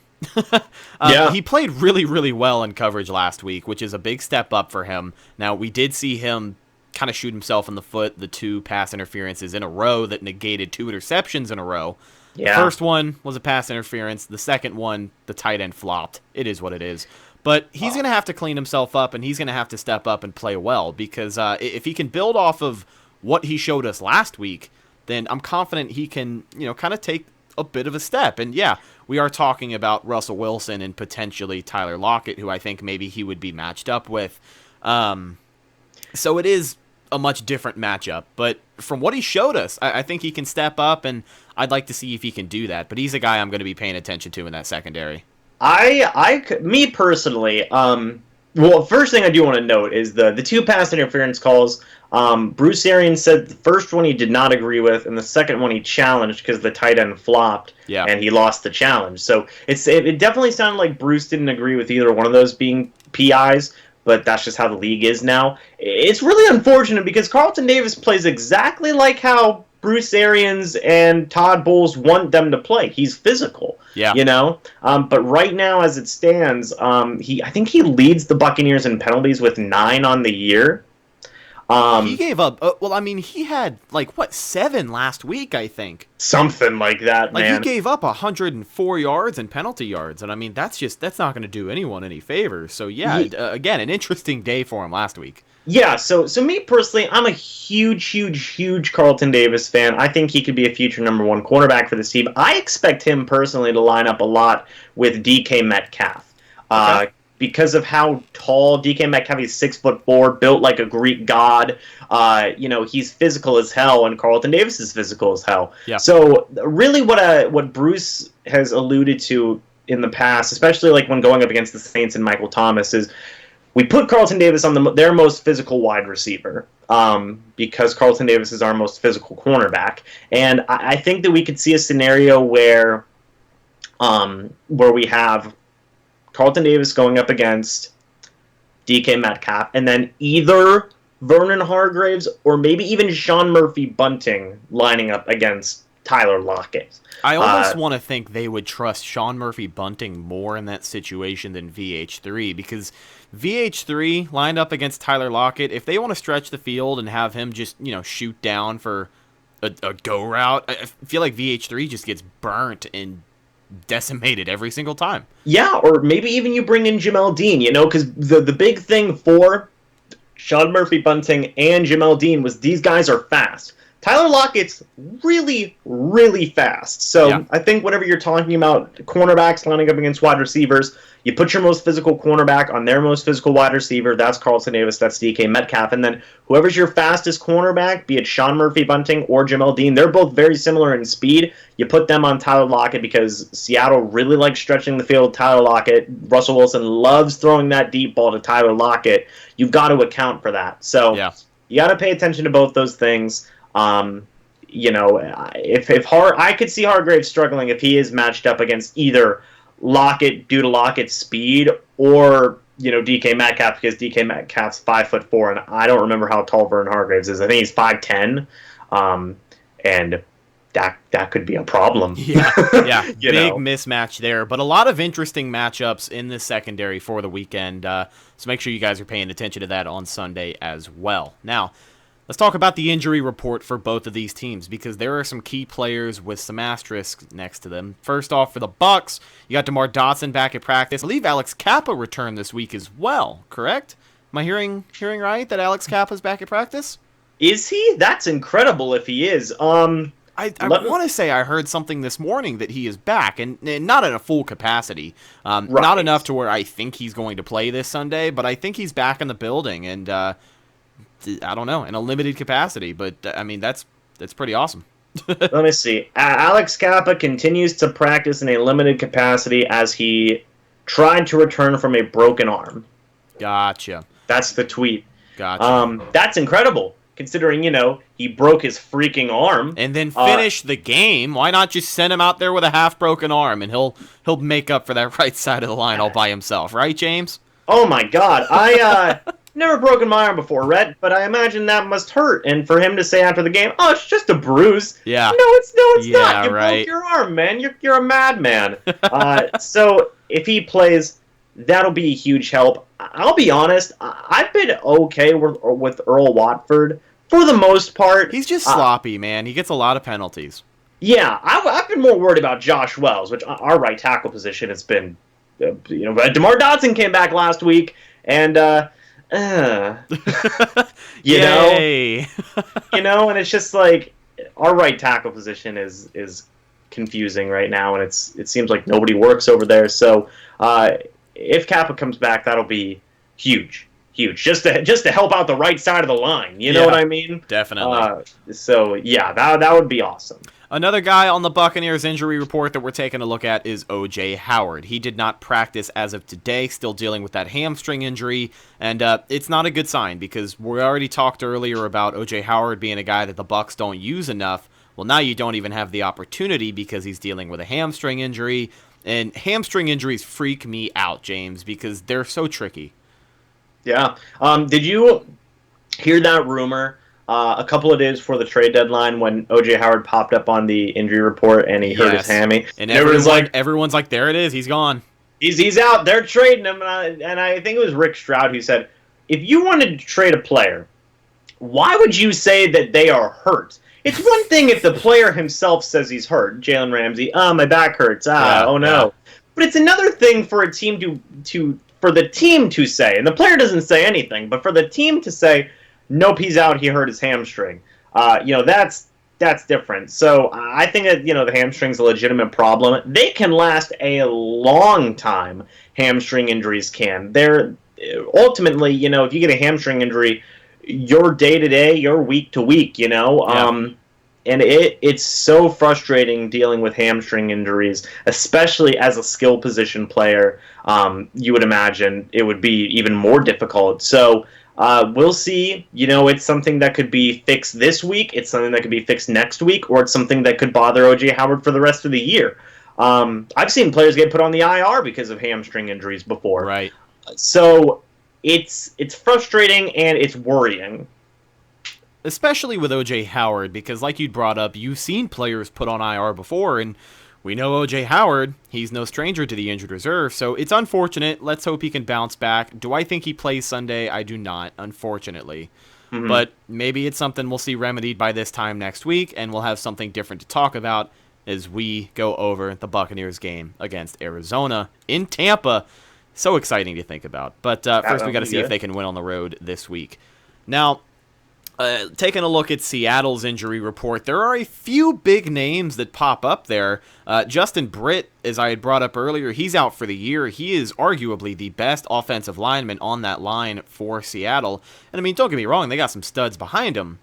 He played really, really well in coverage last week, which is a big step up for him. Now, we did see him kind of shoot himself in the foot, the 2 pass interferences in a row that negated 2 interceptions in a row. Yeah. The first one was a pass interference. The second one, the tight end flopped. It is what it is. But he's going to have to clean himself up, and he's going to have to step up and play well, because if he can build off of what he showed us last week, then I'm confident he can, kind of take a bit of a step. And yeah, we are talking about Russell Wilson and potentially Tyler Lockett, who I think maybe he would be matched up with. So it is a much different matchup. But from what he showed us, I think he can step up, and I'd like to see if he can do that. But he's a guy I'm going to be paying attention to in that secondary. Me personally, well, first thing I do want to note is the 2 pass interference calls. Bruce Arians said the first one he did not agree with, and the second one he challenged because the tight end flopped, and he lost the challenge. So it definitely sounded like Bruce didn't agree with either one of those being PIs, but that's just how the league is now. It's really unfortunate because Carlton Davis plays exactly like how Bruce Arians and Todd Bowles want them to play. He's physical, but right now, as it stands, I think he leads the Buccaneers in penalties with 9 on the year. He gave up. He had 7 last week, I think. Something like that, man. He gave up 104 yards in penalty yards, and that's not going to do anyone any favors. So again, an interesting day for him last week. Yeah, so me personally, I'm a huge Carlton Davis fan. I think he could be a future number 1 cornerback for this team. I expect him personally to line up a lot with DK Metcalf. Okay. Because of how tall DK Metcalf is, 6'4", built like a Greek god. He's physical as hell, and Carlton Davis is physical as hell. Yeah. So really, what Bruce has alluded to in the past, especially when going up against the Saints and Michael Thomas, is we put Carlton Davis on their most physical wide receiver, because Carlton Davis is our most physical cornerback, and I think that we could see a scenario where we have Carlton Davis going up against DK Metcalf, and then either Vernon Hargreaves or maybe even Sean Murphy Bunting lining up against Tyler Lockett. I almost want to think they would trust Sean Murphy Bunting more in that situation than VH3, because VH3 lined up against Tyler Lockett, if they want to stretch the field and have him just, shoot down for a go route, I feel like VH3 just gets burnt and decimated every single time. Yeah, or maybe even you bring in Jamel Dean, because the big thing for Sean Murphy Bunting and Jamel Dean was these guys are fast. Tyler Lockett's really, really fast. So Yeah. I think whenever you're talking about cornerbacks lining up against wide receivers, you put your most physical cornerback on their most physical wide receiver. That's Carlton Davis, that's DK Metcalf. And then whoever's your fastest cornerback, be it Sean Murphy-Bunting or Jamel Dean, they're both very similar in speed. You put them on Tyler Lockett because Seattle really likes stretching the field. Tyler Lockett, Russell Wilson loves throwing that deep ball to Tyler Lockett. You've got to account for that. So you got to pay attention to both those things. I could see Hargrave struggling if he is matched up against either Lockett due to Lockett's speed or DK Metcalf because DK Metcalf's 5'4", and I don't remember how tall Vernon Hargraves is. I think he's 5'10", and that could be a problem. Yeah, big mismatch there, but a lot of interesting matchups in the secondary for the weekend. So make sure you guys are paying attention to that on Sunday as well. Now, let's talk about the injury report for both of these teams because there are some key players with some asterisks next to them. First off, for the Bucs, you got DeMar Dotson back at practice. I believe Alex Kappa returned this week as well, correct? Am I hearing right that Alex Kappa's back at practice? Is he? That's incredible if he is. I want to say I heard something this morning that he is back, and not in a full capacity. Right. Not enough to where I think he's going to play this Sunday, but I think he's back in the building, and I don't know, in a limited capacity. But, I mean, that's pretty awesome. Let me see. Alex Kappa continues to practice in a limited capacity as he tried to return from a broken arm. Gotcha. That's the tweet. Gotcha. That's incredible. Considering, he broke his freaking arm. And then finish the game. Why not just send him out there with a half-broken arm, and he'll make up for that right side of the line all by himself. Right, James? Oh, my God. I never broken my arm before, Rhett, but I imagine that must hurt. And for him to say after the game, oh, it's just a bruise. Yeah. No, it's not. You right. broke your arm, man. You're a madman. So if he plays, that'll be a huge help. I'll be honest. I've been okay with Earl Watford. For the most part. He's just sloppy, man. He gets a lot of penalties. Yeah, I've been more worried about Josh Wells, which our right tackle position has been, DeMar Dotson came back last week, and, Yay. and it's just like, our right tackle position is confusing right now, and it seems like nobody works over there, so, if Kappa comes back, that'll be huge. Just to help out the right side of the line. You know what I mean? Definitely. That would be awesome. Another guy on the Buccaneers injury report that we're taking a look at is O.J. Howard. He did not practice as of today, still dealing with that hamstring injury, and it's not a good sign because we already talked earlier about O.J. Howard being a guy that the Bucs don't use enough. Well, now you don't even have the opportunity because he's dealing with a hamstring injury, and hamstring injuries freak me out, James, because they're so tricky. Yeah. Did you hear that rumor a couple of days before the trade deadline when O.J. Howard popped up on the injury report and he hurt his hammy? And everyone's like, there it is. He's gone. He's out. They're trading him. And I think it was Rick Stroud who said, if you wanted to trade a player, why would you say that they are hurt? It's one thing if the player himself says he's hurt. Jalen Ramsey, my back hurts. Oh no. Yeah. But it's another thing for a team for the team to say, and the player doesn't say anything, but for the team to say, nope, he's out, he hurt his hamstring. That's different. So I think that, the hamstring's a legitimate problem. They can last a long time, hamstring injuries can. They're ultimately, if you get a hamstring injury, you're day-to-day, you're week-to-week, and it's so frustrating dealing with hamstring injuries, especially as a skill position player. You would imagine it would be even more difficult. So we'll see. It's something that could be fixed this week. It's something that could be fixed next week, or it's something that could bother O.J. Howard for the rest of the year. I've seen players get put on the IR because of hamstring injuries before. Right. So it's frustrating and it's worrying. Especially with O.J. Howard, because like you brought up, you've seen players put on IR before, and we know O.J. Howard, he's no stranger to the injured reserve, so it's unfortunate. Let's hope he can bounce back. Do I think he plays Sunday? I do not, unfortunately. Mm-hmm. But maybe it's something we'll see remedied by this time next week, and we'll have something different to talk about as we go over the Buccaneers game against Arizona in Tampa. So exciting to think about. But first we got to see if they can win on the road this week. Now, taking a look at Seattle's injury report, there are a few big names that pop up there. Justin Britt, as I had brought up earlier, he's out for the year. He is arguably the best offensive lineman on that line for Seattle. And I mean, don't get me wrong, they got some studs behind him,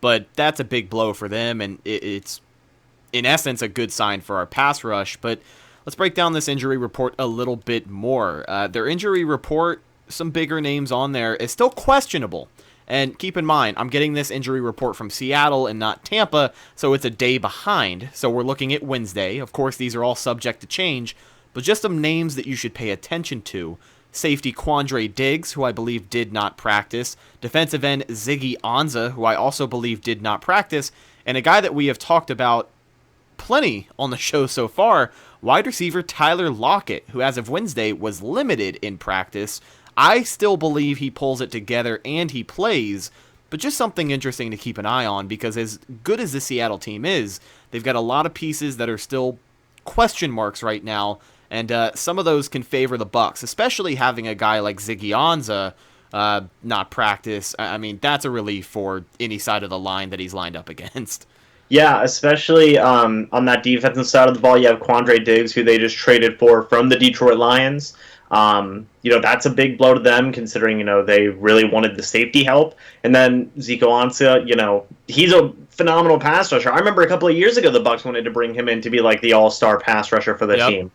but that's a big blow for them, and it's, in essence, a good sign for our pass rush. But let's break down this injury report a little bit more. Their injury report, some bigger names on there, is still questionable. And keep in mind, I'm getting this injury report from Seattle and not Tampa, so it's a day behind. So we're looking at Wednesday. Of course, these are all subject to change, but just some names that you should pay attention to. Safety Quandre Diggs, who I believe did not practice. Defensive end Ziggy Ansah, who I also believe did not practice. And a guy that we have talked about plenty on the show so far, wide receiver Tyler Lockett, who as of Wednesday was limited in practice. I still believe he pulls it together and he plays, but just something interesting to keep an eye on, because as good as the Seattle team is, they've got a lot of pieces that are still question marks right now, and some of those can favor the Bucs, especially having a guy like Ziggy Ansah not practice. I mean, that's a relief for any side of the line that he's lined up against. Yeah, especially on that defensive side of the ball, you have Quandre Diggs, who they just traded for from the Detroit Lions. That's a big blow to them, considering, they really wanted the safety help. And then Zeke Ansah, he's a phenomenal pass rusher. I remember a couple of years ago the Bucs wanted to bring him in to be like the all-star pass rusher for the team.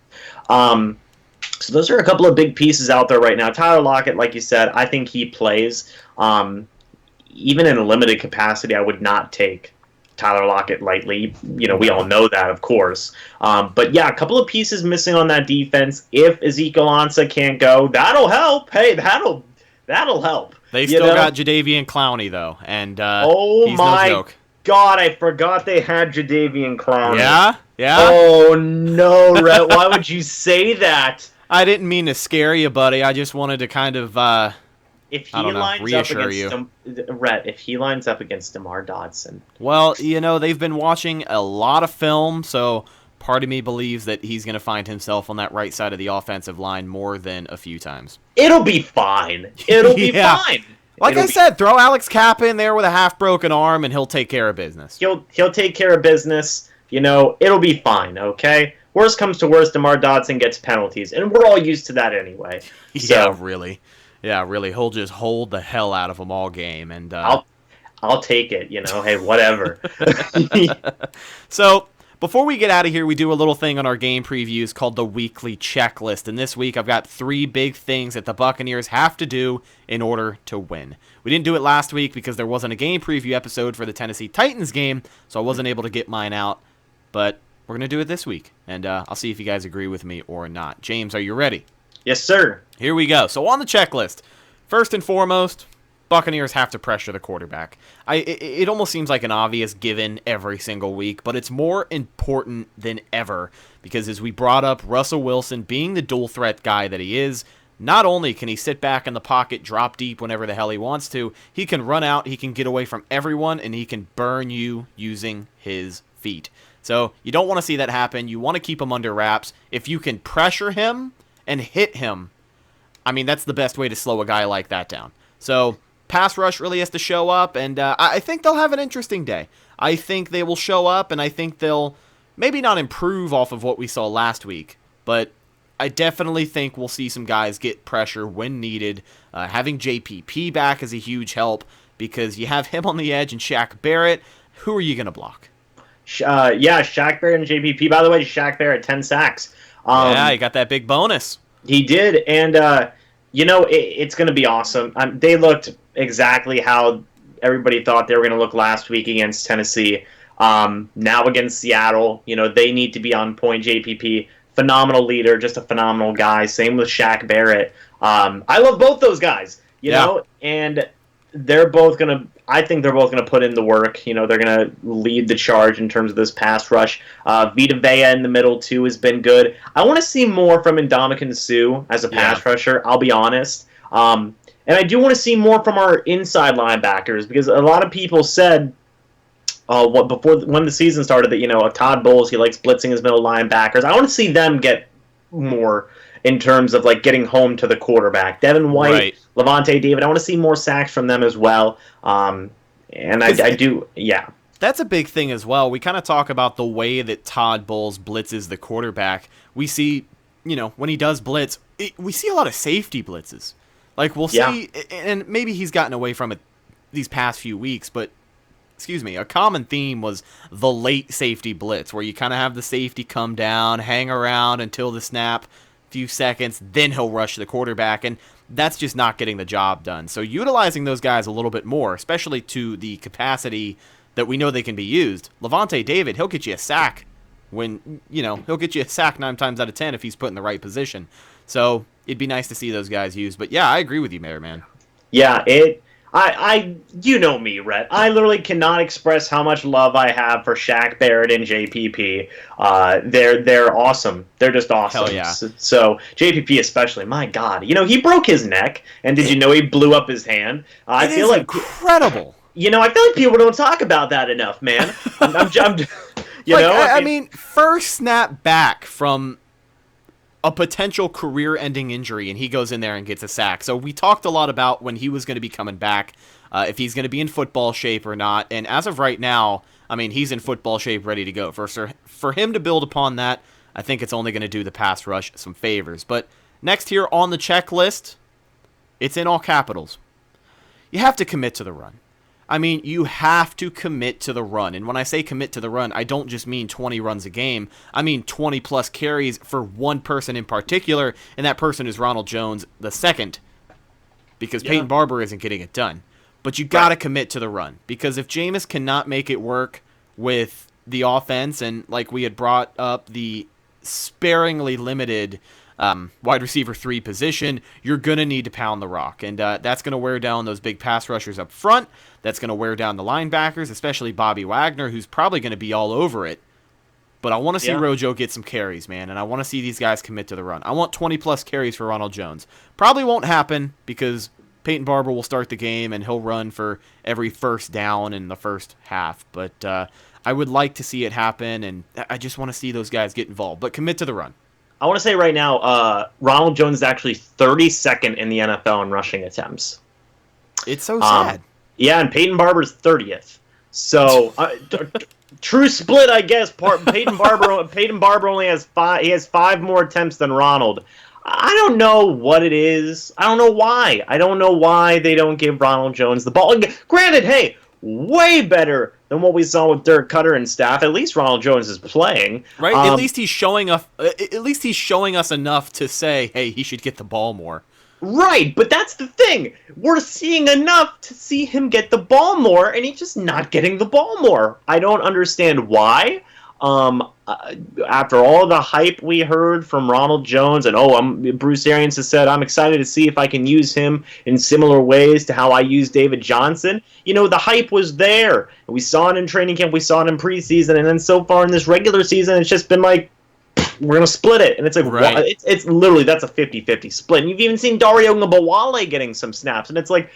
So those are a couple of big pieces out there right now. Tyler Lockett, like you said, I think he plays. Even in a limited capacity, I would not take Tyler Lockett lightly. We all know that, of course. But yeah, a couple of pieces missing on that defense. If Ezekiel Ansah can't go, that'll help. Hey, that'll help. They still got Jadeveon Clowney, though, and he's my no joke. God, I forgot they had Jadeveon Clowney. Yeah? Oh, no, Rhett, why would you say that? I didn't mean to scare you, buddy. I just wanted to kind of, if he reassure you. Rhett, if he lines up against DeMar Dodson. Well, they've been watching a lot of film, so part of me believes that he's going to find himself on that right side of the offensive line more than a few times. It'll be fine. It'll be fine. Like I said, throw Alex Kappa in there with a half-broken arm, and he'll take care of business. He'll take care of business. It'll be fine, okay? Worst comes to worst, DeMar Dodson gets penalties, and we're all used to that anyway. Yeah, really. Yeah, really. He'll just hold the hell out of them all game, and I'll take it. Hey, whatever. So before we get out of here, we do a little thing on our game previews called the weekly checklist, and this week I've got 3 big things that the Buccaneers have to do in order to win. We didn't do it last week because there wasn't a game preview episode for the Tennessee Titans game, so I wasn't able to get mine out, but we're going to do it this week, and I'll see if you guys agree with me or not. James, are you ready? Yes, sir. Here we go. So on the checklist, first and foremost, Buccaneers have to pressure the quarterback. It almost seems like an obvious given every single week, but it's more important than ever because as we brought up, Russell Wilson being the dual threat guy that he is, not only can he sit back in the pocket, drop deep whenever the hell he wants to, he can run out, he can get away from everyone, and he can burn you using his feet. So you don't want to see that happen. You want to keep him under wraps. If you can pressure him and hit him, I mean, that's the best way to slow a guy like that down. So pass rush really has to show up, and I think they'll have an interesting day. I think they will show up, and I think they'll maybe not improve off of what we saw last week, but I definitely think we'll see some guys get pressure when needed. Having JPP back is a huge help because you have him on the edge and Shaq Barrett. Who are you going to block? Shaq Barrett and JPP. By the way, Shaq Barrett, 10 sacks. He got that big bonus. He did, and it's going to be awesome. They looked exactly how everybody thought they were going to look last week against Tennessee. Now against Seattle, they need to be on point. JPP, phenomenal leader, just a phenomenal guy. Same with Shaq Barrett. I love both those guys, you know, and they're both going to. I think they're both going to put in the work. They're going to lead the charge in terms of this pass rush. Vita Vea in the middle, too, has been good. I want to see more from Ndamukong Suh as a pass rusher, I'll be honest. And I do want to see more from our inside linebackers because a lot of people said when the season started that, Todd Bowles, he likes blitzing his middle linebackers. I want to see them get more in terms of getting home to the quarterback. Devin White, Levante David, I want to see more sacks from them as well. And And I do, yeah. That's a big thing as well. We kind of talk about the way that Todd Bowles blitzes the quarterback. We see, when he does blitz, we see a lot of safety blitzes. Like, we'll see, and maybe he's gotten away from it these past few weeks, but, a common theme was the late safety blitz, where you kind of have the safety come down, hang around until the snap, few seconds, then he'll rush the quarterback, and that's just not getting the job done. So utilizing those guys a little bit more, especially to the capacity that we know they can be used. Levante David, he'll get you a sack he'll get you a sack 9 times out of 10 if he's put in the right position. So it'd be nice to see those guys used. But yeah, I agree with you, Mayor Man. Yeah, you know me, Rhett. I literally cannot express how much love I have for Shaq Barrett and JPP. They're awesome. They're just awesome. Hell yeah. So JPP especially, my God, he broke his neck, and did you know he blew up his hand? I feel like incredible. I feel like people don't talk about that enough, man. I mean, first snap back from a potential career-ending injury, and he goes in there and gets a sack. So we talked a lot about when he was going to be coming back, if he's going to be in football shape or not. And as of right now, I mean, he's in football shape, ready to go. For him to build upon that, I think it's only going to do the pass rush some favors. But next here on the checklist, it's in all capitals. You have to commit to the run. I mean, you have to commit to the run. And when I say commit to the run, I don't just mean 20 runs a game. I mean 20-plus carries for one person in particular, and that person is Ronald Jones II, because Peyton Barber isn't getting it done. But you got to commit to the run, because if Jameis cannot make it work with the offense, and like we had brought up the sparingly limited wide receiver 3 position, you're going to need to pound the rock. And that's going to wear down those big pass rushers up front. That's going to wear down the linebackers, especially Bobby Wagner, who's probably going to be all over it. But I want to see Rojo get some carries, man, and I want to see these guys commit to the run. I want 20-plus carries for Ronald Jones. Probably won't happen because Peyton Barber will start the game, and he'll run for every first down in the first half. But I would like to see it happen, and I just want to see those guys get involved. But commit to the run. I want to say right now, Ronald Jones is actually 32nd in the NFL in rushing attempts. It's so sad. Yeah, and Peyton Barber's 30th. So, true split, I guess. Peyton Barber only has 5. He has 5 more attempts than Ronald. I don't know what it is. I don't know why. I don't know why they don't give Ronald Jones the ball. Granted, hey, way better than what we saw with Dirk Cutter and staff. At least Ronald Jones is playing. Right? At least he's showing us. At least he's showing us enough to say, hey, he should get the ball more. Right, but that's the thing. We're seeing enough to see him get the ball more, and he's just not getting the ball more. I don't understand why. After all the hype we heard from Ronald Jones, and Bruce Arians has said, I'm excited to see if I can use him in similar ways to how I use David Johnson. The hype was there. We saw it in training camp, we saw it in preseason, and then so far in this regular season, it's just been like, we're going to split it. And it's like, right. It's literally, that's a 50-50 split. And you've even seen Dario Ngabawale getting some snaps. And it's like,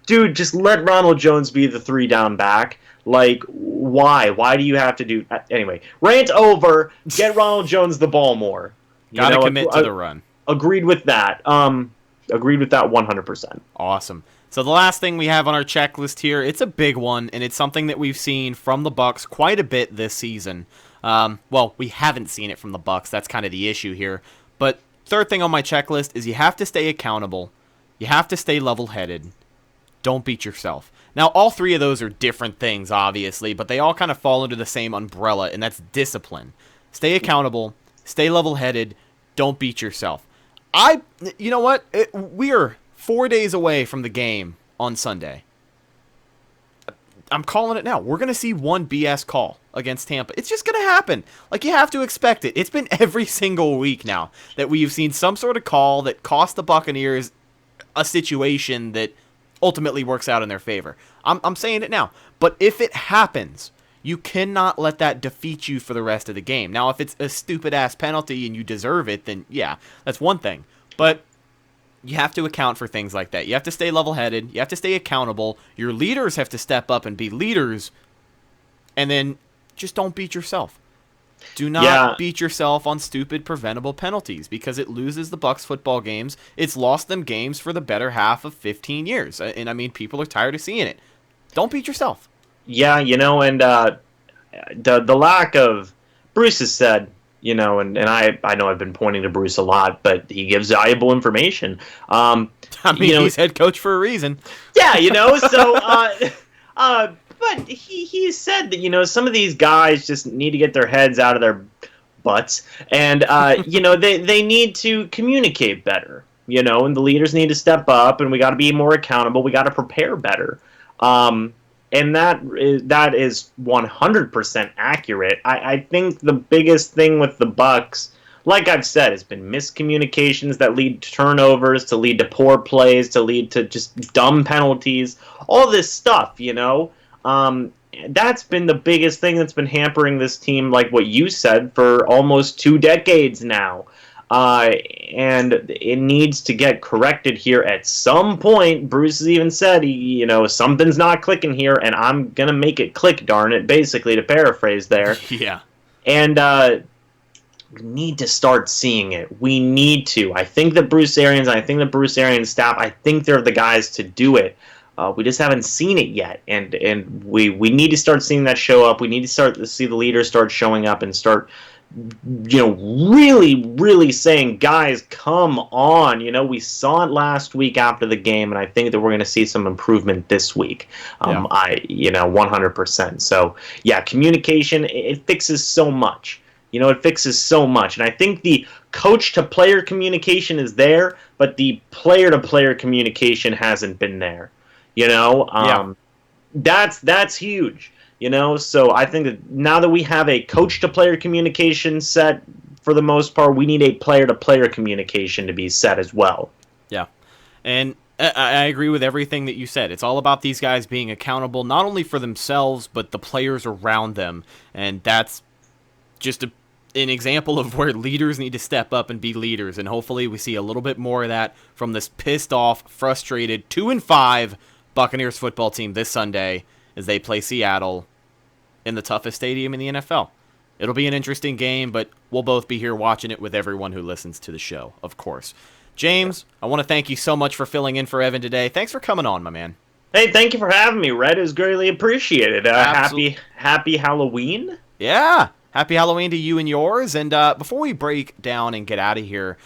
dude, just let Ronald Jones be the 3-down back. Like, why? Why do you have to do... Anyway, rant over. Get Ronald Jones the ball more. Gotta commit to the run. Agreed with that. Agreed with that 100%. Awesome. So the last thing we have on our checklist here, it's a big one, and it's something that we've seen from the Bucs quite a bit this season. Well, we haven't seen it from the Bucs. That's kind of the issue here. But third thing on my checklist is you have to stay accountable. You have to stay level-headed. Don't beat yourself. Now, all 3 of those are different things, obviously, but they all kind of fall under the same umbrella, and that's discipline. Stay accountable. Stay level-headed. Don't beat yourself. You know what? We are 4 days away from the game on Sunday. I'm calling it now. We're going to see one BS call against Tampa. It's just going to happen. Like, you have to expect it. It's been every single week now that we've seen some sort of call that cost the Buccaneers a situation that ultimately works out in their favor. I'm saying it now. But if it happens, you cannot let that defeat you for the rest of the game. Now, if it's a stupid-ass penalty and you deserve it, then yeah, that's one thing. But you have to account for things like that. You have to stay level-headed. You have to stay accountable. Your leaders have to step up and be leaders. And then just don't beat yourself. Do not beat yourself on stupid preventable penalties because it loses the Bucs football games. It's lost them games for the better half of 15 years. And I mean, people are tired of seeing it. Don't beat yourself. Yeah, and the lack of Bruce has said, and I know I've been pointing to Bruce a lot, but he gives valuable information. He's head coach for a reason. Yeah, so but he said that some of these guys just need to get their heads out of their butts, and they need to communicate better, and the leaders need to step up, and we got to be more accountable. We got to prepare better. And that is 100% accurate. I think the biggest thing with the Bucs, like I've said, has been miscommunications that lead to turnovers, to lead to poor plays, to lead to just dumb penalties, all this stuff, That's been the biggest thing that's been hampering this team, like what you said, for almost 2 decades now. And it needs to get corrected here at some point. Bruce has even said, something's not clicking here, and I'm going to make it click, darn it, basically, to paraphrase there. Yeah. And we need to start seeing it. We need to. I think that Bruce Arians staff, I think they're the guys to do it. We just haven't seen it yet, and we need to start seeing that show up. We need to start to see the leaders start showing up and start really, really saying, guys, come on. We saw it last week after the game, and I think that we're going to see some improvement this week. 100%. So, yeah, communication, it fixes so much. It fixes so much. And I think the coach-to-player communication is there, but the player-to-player communication hasn't been there. That's huge. So I think that now that we have a coach-to-player communication set, for the most part, we need a player-to-player communication to be set as well. Yeah, and I agree with everything that you said. It's all about these guys being accountable, not only for themselves, but the players around them. And that's just an example of where leaders need to step up and be leaders. And hopefully we see a little bit more of that from this pissed-off, frustrated 2-5 Buccaneers football team this Sunday as they play Seattle in the toughest stadium in the NFL. It'll be an interesting game, but we'll both be here watching it with everyone who listens to the show, of course. James, I want to thank you so much for filling in for Evan today. Thanks for coming on, my man. Hey, thank you for having me, Rhett. It was greatly appreciated. Happy Halloween. Yeah. Happy Halloween to you and yours. And before we break down and get out of here,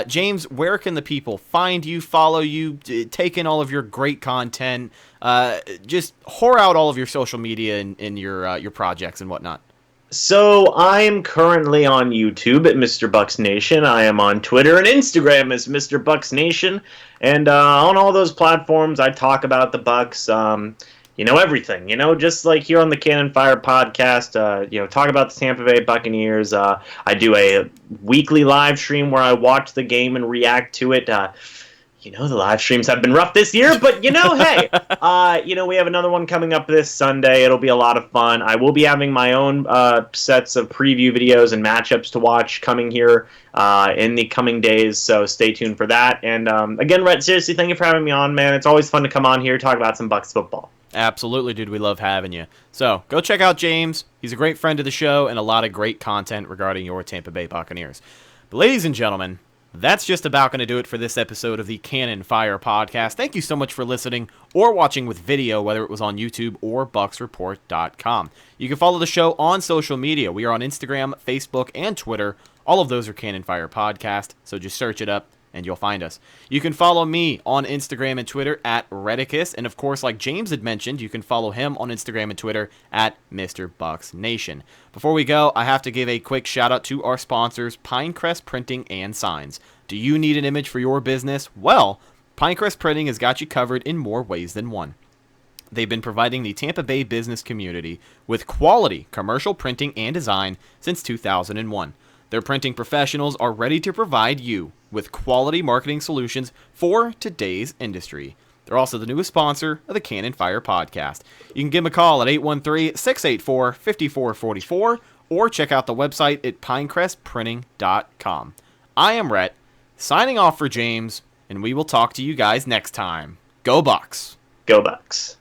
James, where can the people find you, follow you, take in all of your great content, just whore out all of your social media and your projects and whatnot? So I am currently on YouTube at Mr. Bucks Nation. I am on Twitter and Instagram as Mr. Bucks Nation. And on all those platforms, I talk about the Bucks. Everything, just like here on the Cannon Fire podcast, talk about the Tampa Bay Buccaneers. I do a weekly live stream where I watch the game and react to it. The live streams have been rough this year, but hey, we have another one coming up this Sunday. It'll be a lot of fun. I will be having my own sets of preview videos and matchups to watch coming here in the coming days, so stay tuned for that. And again, Rhett, seriously, thank you for having me on, man. It's always fun to come on here, talk about some Bucs football. Absolutely, dude. We love having you. So go check out James. He's a great friend of the show and a lot of great content regarding your Tampa Bay Buccaneers. But ladies and gentlemen, that's just about going to do it for this episode of the Cannon Fire podcast. Thank you so much for listening or watching with video, whether it was on YouTube or BucksReport.com. You can follow the show on social media. We are on Instagram, Facebook, and Twitter. All of those are Cannon Fire Podcast, so just search it up and you'll find us. You can follow me on Instagram and Twitter at Redicus, and of course, like James had mentioned, you can follow him on Instagram and Twitter at Mr. Bucks Nation. Before we go, I have to give a quick shout out to our sponsors, Pinecrest Printing and Signs. Do you need an image for your business? Well, Pinecrest Printing has got you covered in more ways than one. They've been providing the Tampa Bay business community with quality commercial printing and design since 2001. Their printing professionals are ready to provide you with quality marketing solutions for today's industry. They're also the newest sponsor of the Cannon Fire podcast. You can give them a call at 813-684-5444 or check out the website at pinecrestprinting.com. I am Rhett, signing off for James, and we will talk to you guys next time. Go Bucks! Go Bucks!